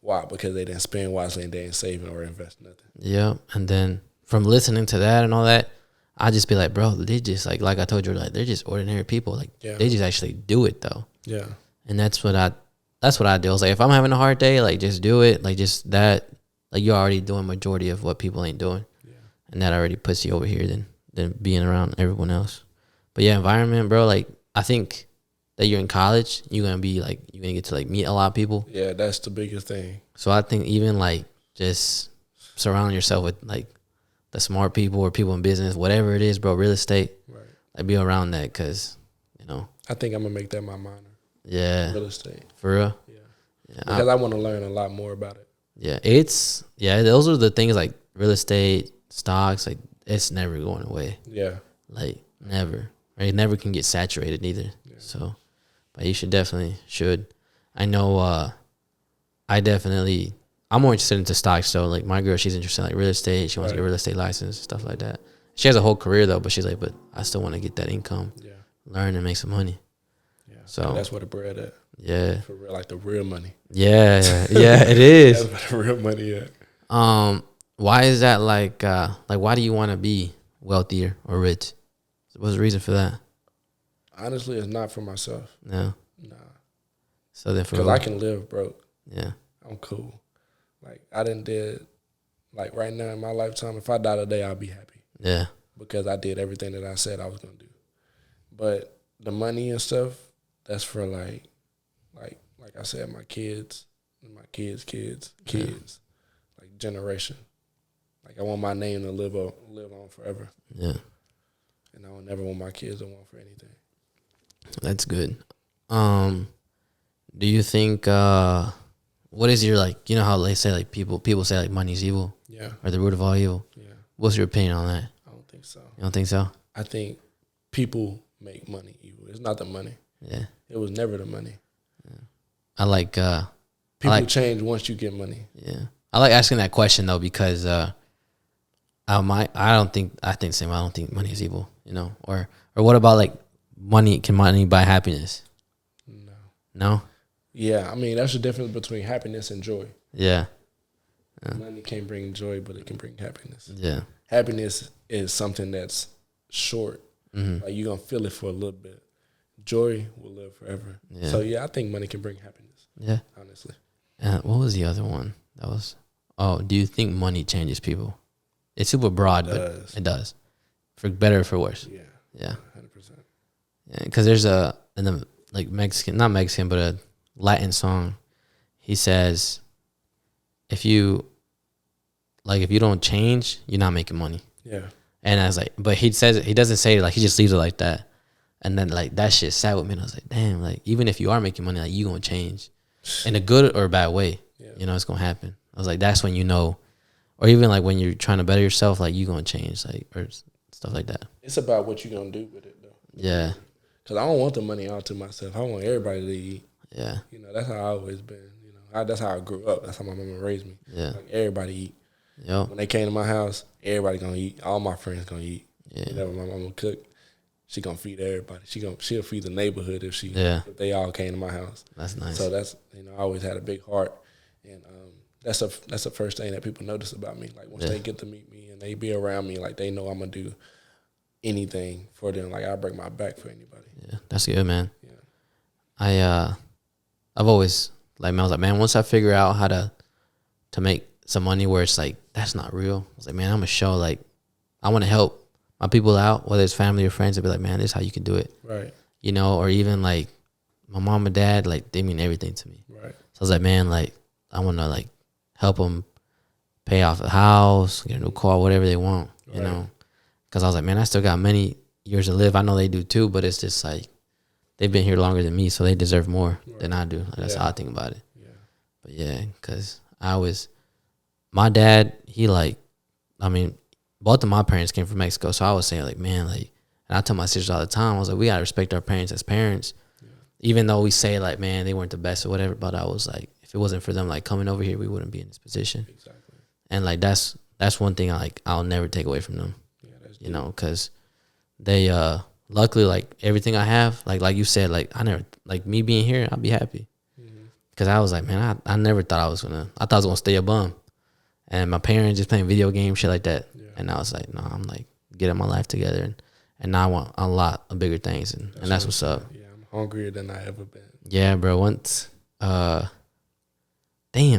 Why? Because they didn't spend wisely and they ain't saving or invest nothing. Yeah. And then from listening to that and all that, I just be like, bro, they just like I told you, like they're just ordinary people. Like they just actually do it though. Yeah. And that's what I do. I was like, if I'm having a hard day, like just do it. Like just that, like you're already doing majority of what people ain't doing. Yeah. And that already puts you over here than being around everyone else. But yeah, environment, bro, like I think that you're in college, you're gonna get to like meet a lot of people. Yeah, that's the biggest thing. So I think even like just surround yourself with like the smart people or people in business, whatever it is, bro, real estate. Right. Like be around that because, I think I'm gonna make that my minor. Yeah. Real estate. For real? Yeah. Because I want to learn a lot more about it. Yeah. Those are the things like real estate, stocks, like it's never going away. Yeah. Like never. Right? It never can get saturated either. Yeah. So, but you should. I know I'm more interested into stocks. So like my girl, she's interested in like real estate. She wants to get a real estate license, stuff like that. She has a whole career though, but she's like, but I still want to get that income, learn and make some money. Yeah. So that's where the bread at. Yeah. For real, like the real money. Yeah, it is. That's where the real money at. Why is that like why do you want to be wealthier or rich? What's the reason for that? Honestly, it's not for myself. No. Nah. So then because I can live broke. Yeah. I'm cool. Like I did like right now in my lifetime, if I die today, I'll be happy. Yeah. Because I did everything that I said I was gonna do. But the money and stuff, that's for like I said, my kids, and my kids, like generation. Like I want my name to live on forever. Yeah. And I will never want my kids to want for anything. That's good. Do you think what is your like? You know how they say like people say like money's evil. Yeah. Or the root of all evil. Yeah. What's your opinion on that? I don't think so. You don't think so? I think people make money evil. It's not the money. Yeah. It was never the money. Yeah. I like people change once you get money. Yeah. I like asking that question though because I think same. I don't think money is evil. Or what about like money? Can money buy happiness? No. Yeah, I mean that's the difference between happiness and joy. Yeah. Money can't bring joy, but it can bring happiness. Yeah. Happiness is something that's short. Mm-hmm. Like you're gonna feel it for a little bit. Joy will live forever. Yeah. So yeah, I think money can bring happiness. Yeah. Honestly. What was the other one? That was. Oh, do you think money changes people? It's super broad, but it does. For better or for worse. Yeah. Yeah. 100%. Yeah, because there's in the like not Mexican, but a Latin song. He says, if you don't change, you're not making money. Yeah. And I was like, but he doesn't say it like he just leaves it like that. And then like that shit sat with me and I was like, damn, like even if you are making money, like you gonna change. In a good or bad way. Yeah. It's gonna happen. I was like, that's when or even like when you're trying to better yourself, like you gonna change, like or stuff like that. It's about what you're gonna do with it though. Yeah. Cause I don't want the money all to myself. I want everybody to eat. Yeah. That's how I always been. That's how I grew up. That's how my mama raised me. Yeah. Like everybody eat. Yep. When they came to my house, everybody gonna eat. All my friends gonna eat. Yeah. Whenever my mama cook, she gonna feed everybody. She'll feed the neighborhood if they all came to my house. That's nice. So that's I always had a big heart, and that's the first thing that people notice about me. Like once they get to meet me and they be around me, like they know I'm gonna do anything for them. Like I break my back for anybody. Yeah, that's good, man. Yeah. I've always like, man, I was like, man, once I figure out how to make some money where it's like that's not real, I was like, man, I'm gonna show like I want to help my people out, whether it's family or friends, to be like, man, this is how you can do it, Right. you know, or even like my mom and dad, like they mean everything to me. Right. So I was like, man, like I want to like help them pay off a house, get a new car, whatever they want, you know, because I was like, man, I still got many years to live. I know they do too, but it's just like they've been here longer than me, so they deserve more than I do. Like, that's how I think about it. Yeah. But yeah, because my dad, he like, I mean, both of my parents came from Mexico, so I was saying like, man, like, and I tell my sisters all the time, I was like, we gotta respect our parents as parents, even though we say like, man, they weren't the best or whatever. But I was like, if it wasn't for them like coming over here, we wouldn't be in this position. Exactly. And like that's one thing I'll never take away from them. Yeah, that's you know, because they luckily like everything I have, like you said, like I never like me being here, I'll be happy. Because I was like, man, I never thought I thought I was gonna stay a bum. And my parents just playing video games, shit like that. Yeah. And I was like, no, I'm like getting my life together, and now I want a lot of bigger things, and that's what's up. Yeah, I'm hungrier than I ever been. Yeah, bro. Once, damn,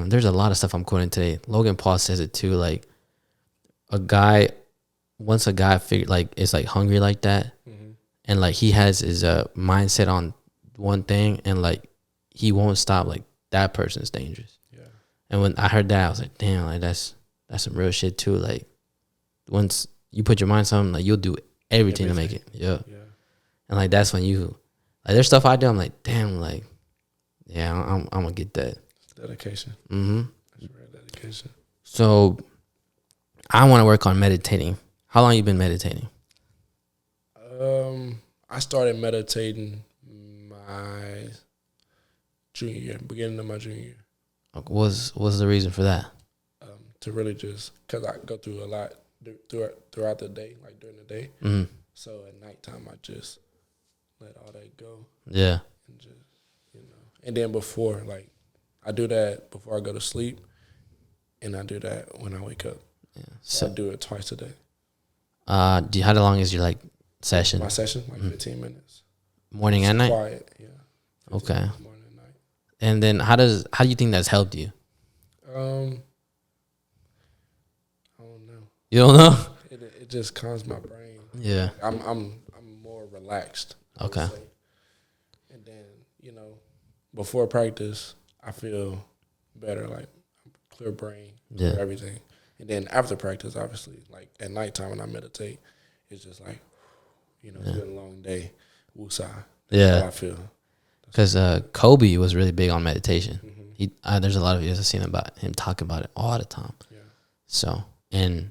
there's a lot of stuff I'm quoting today. Logan Paul says it too. Like once a guy figure like is like hungry like that, and like he has his mindset on one thing, and like he won't stop. Like that person's dangerous. And when I heard that, I was like, damn, like that's some real shit too. Like once you put your mind on something, like you'll do everything to make it. Yeah. And like that's when you like there's stuff I do, I'm like, damn, like, yeah, I'm gonna get that. Dedication. That's real dedication. So I wanna work on meditating. How long you been meditating? I started meditating my junior year, beginning of my junior year. What's the reason for that? To really just, because I go through a lot throughout the day, like during the day. So at nighttime, I just let all that go. Yeah. And just, and then before, like, I do that before I go to sleep, and I do that when I wake up. Yeah. So I do it twice a day. How long is your, like, session? My session, like 15 minutes. Morning and night? Quiet, yeah. Okay. Morning and night. And then how do you think that's helped you? I don't know. You don't know? It just calms my brain. Yeah. I'm more relaxed. Okay. And then, before practice, I feel better, like clear brain, clear everything. And then after practice, obviously, like at nighttime when I meditate, it's just like, it's been a long day. Woosah. That's how I feel. Because Kobe was really big on meditation. There's a lot of videos I've seen about him talking about it all the time. Yeah. So, and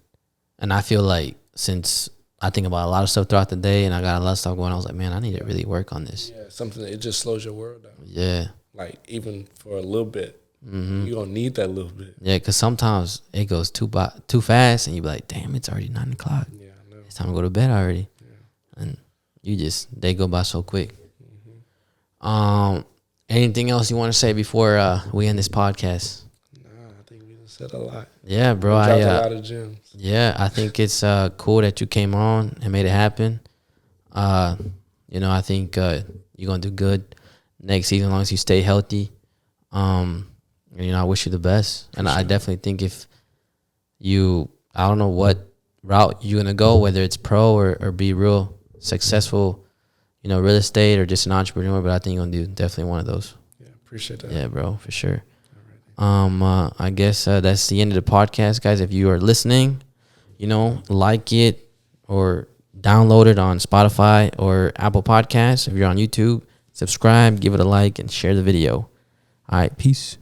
I feel like since I think about a lot of stuff throughout the day and I got a lot of stuff going on, I was like, man, I need to really work on this. Yeah, something that it just slows your world down. Yeah. Like even for a little bit, you're going to need that little bit. Yeah, because sometimes it goes too fast and you be like, damn, it's already 9 o'clock. Yeah, I know. It's time to go to bed already. Yeah. And they go by so quick. Anything else you want to say before we end this podcast? Nah, I think we just said a lot. Yeah, bro. We dropped a lot of gems. Yeah, I think it's cool that you came on and made it happen. I think you're gonna do good next season as long as you stay healthy. I wish you the best. And I definitely think if I don't know what route you're gonna go, whether it's pro or be real successful, real estate or just an entrepreneur, but I think you're gonna do definitely one of those. Yeah, appreciate that. Yeah, bro, for sure. I guess that's the end of the podcast, guys. If you are listening, like it or download it on Spotify or Apple Podcasts. If you're on YouTube, subscribe, give it a like, and share the video. All right, peace.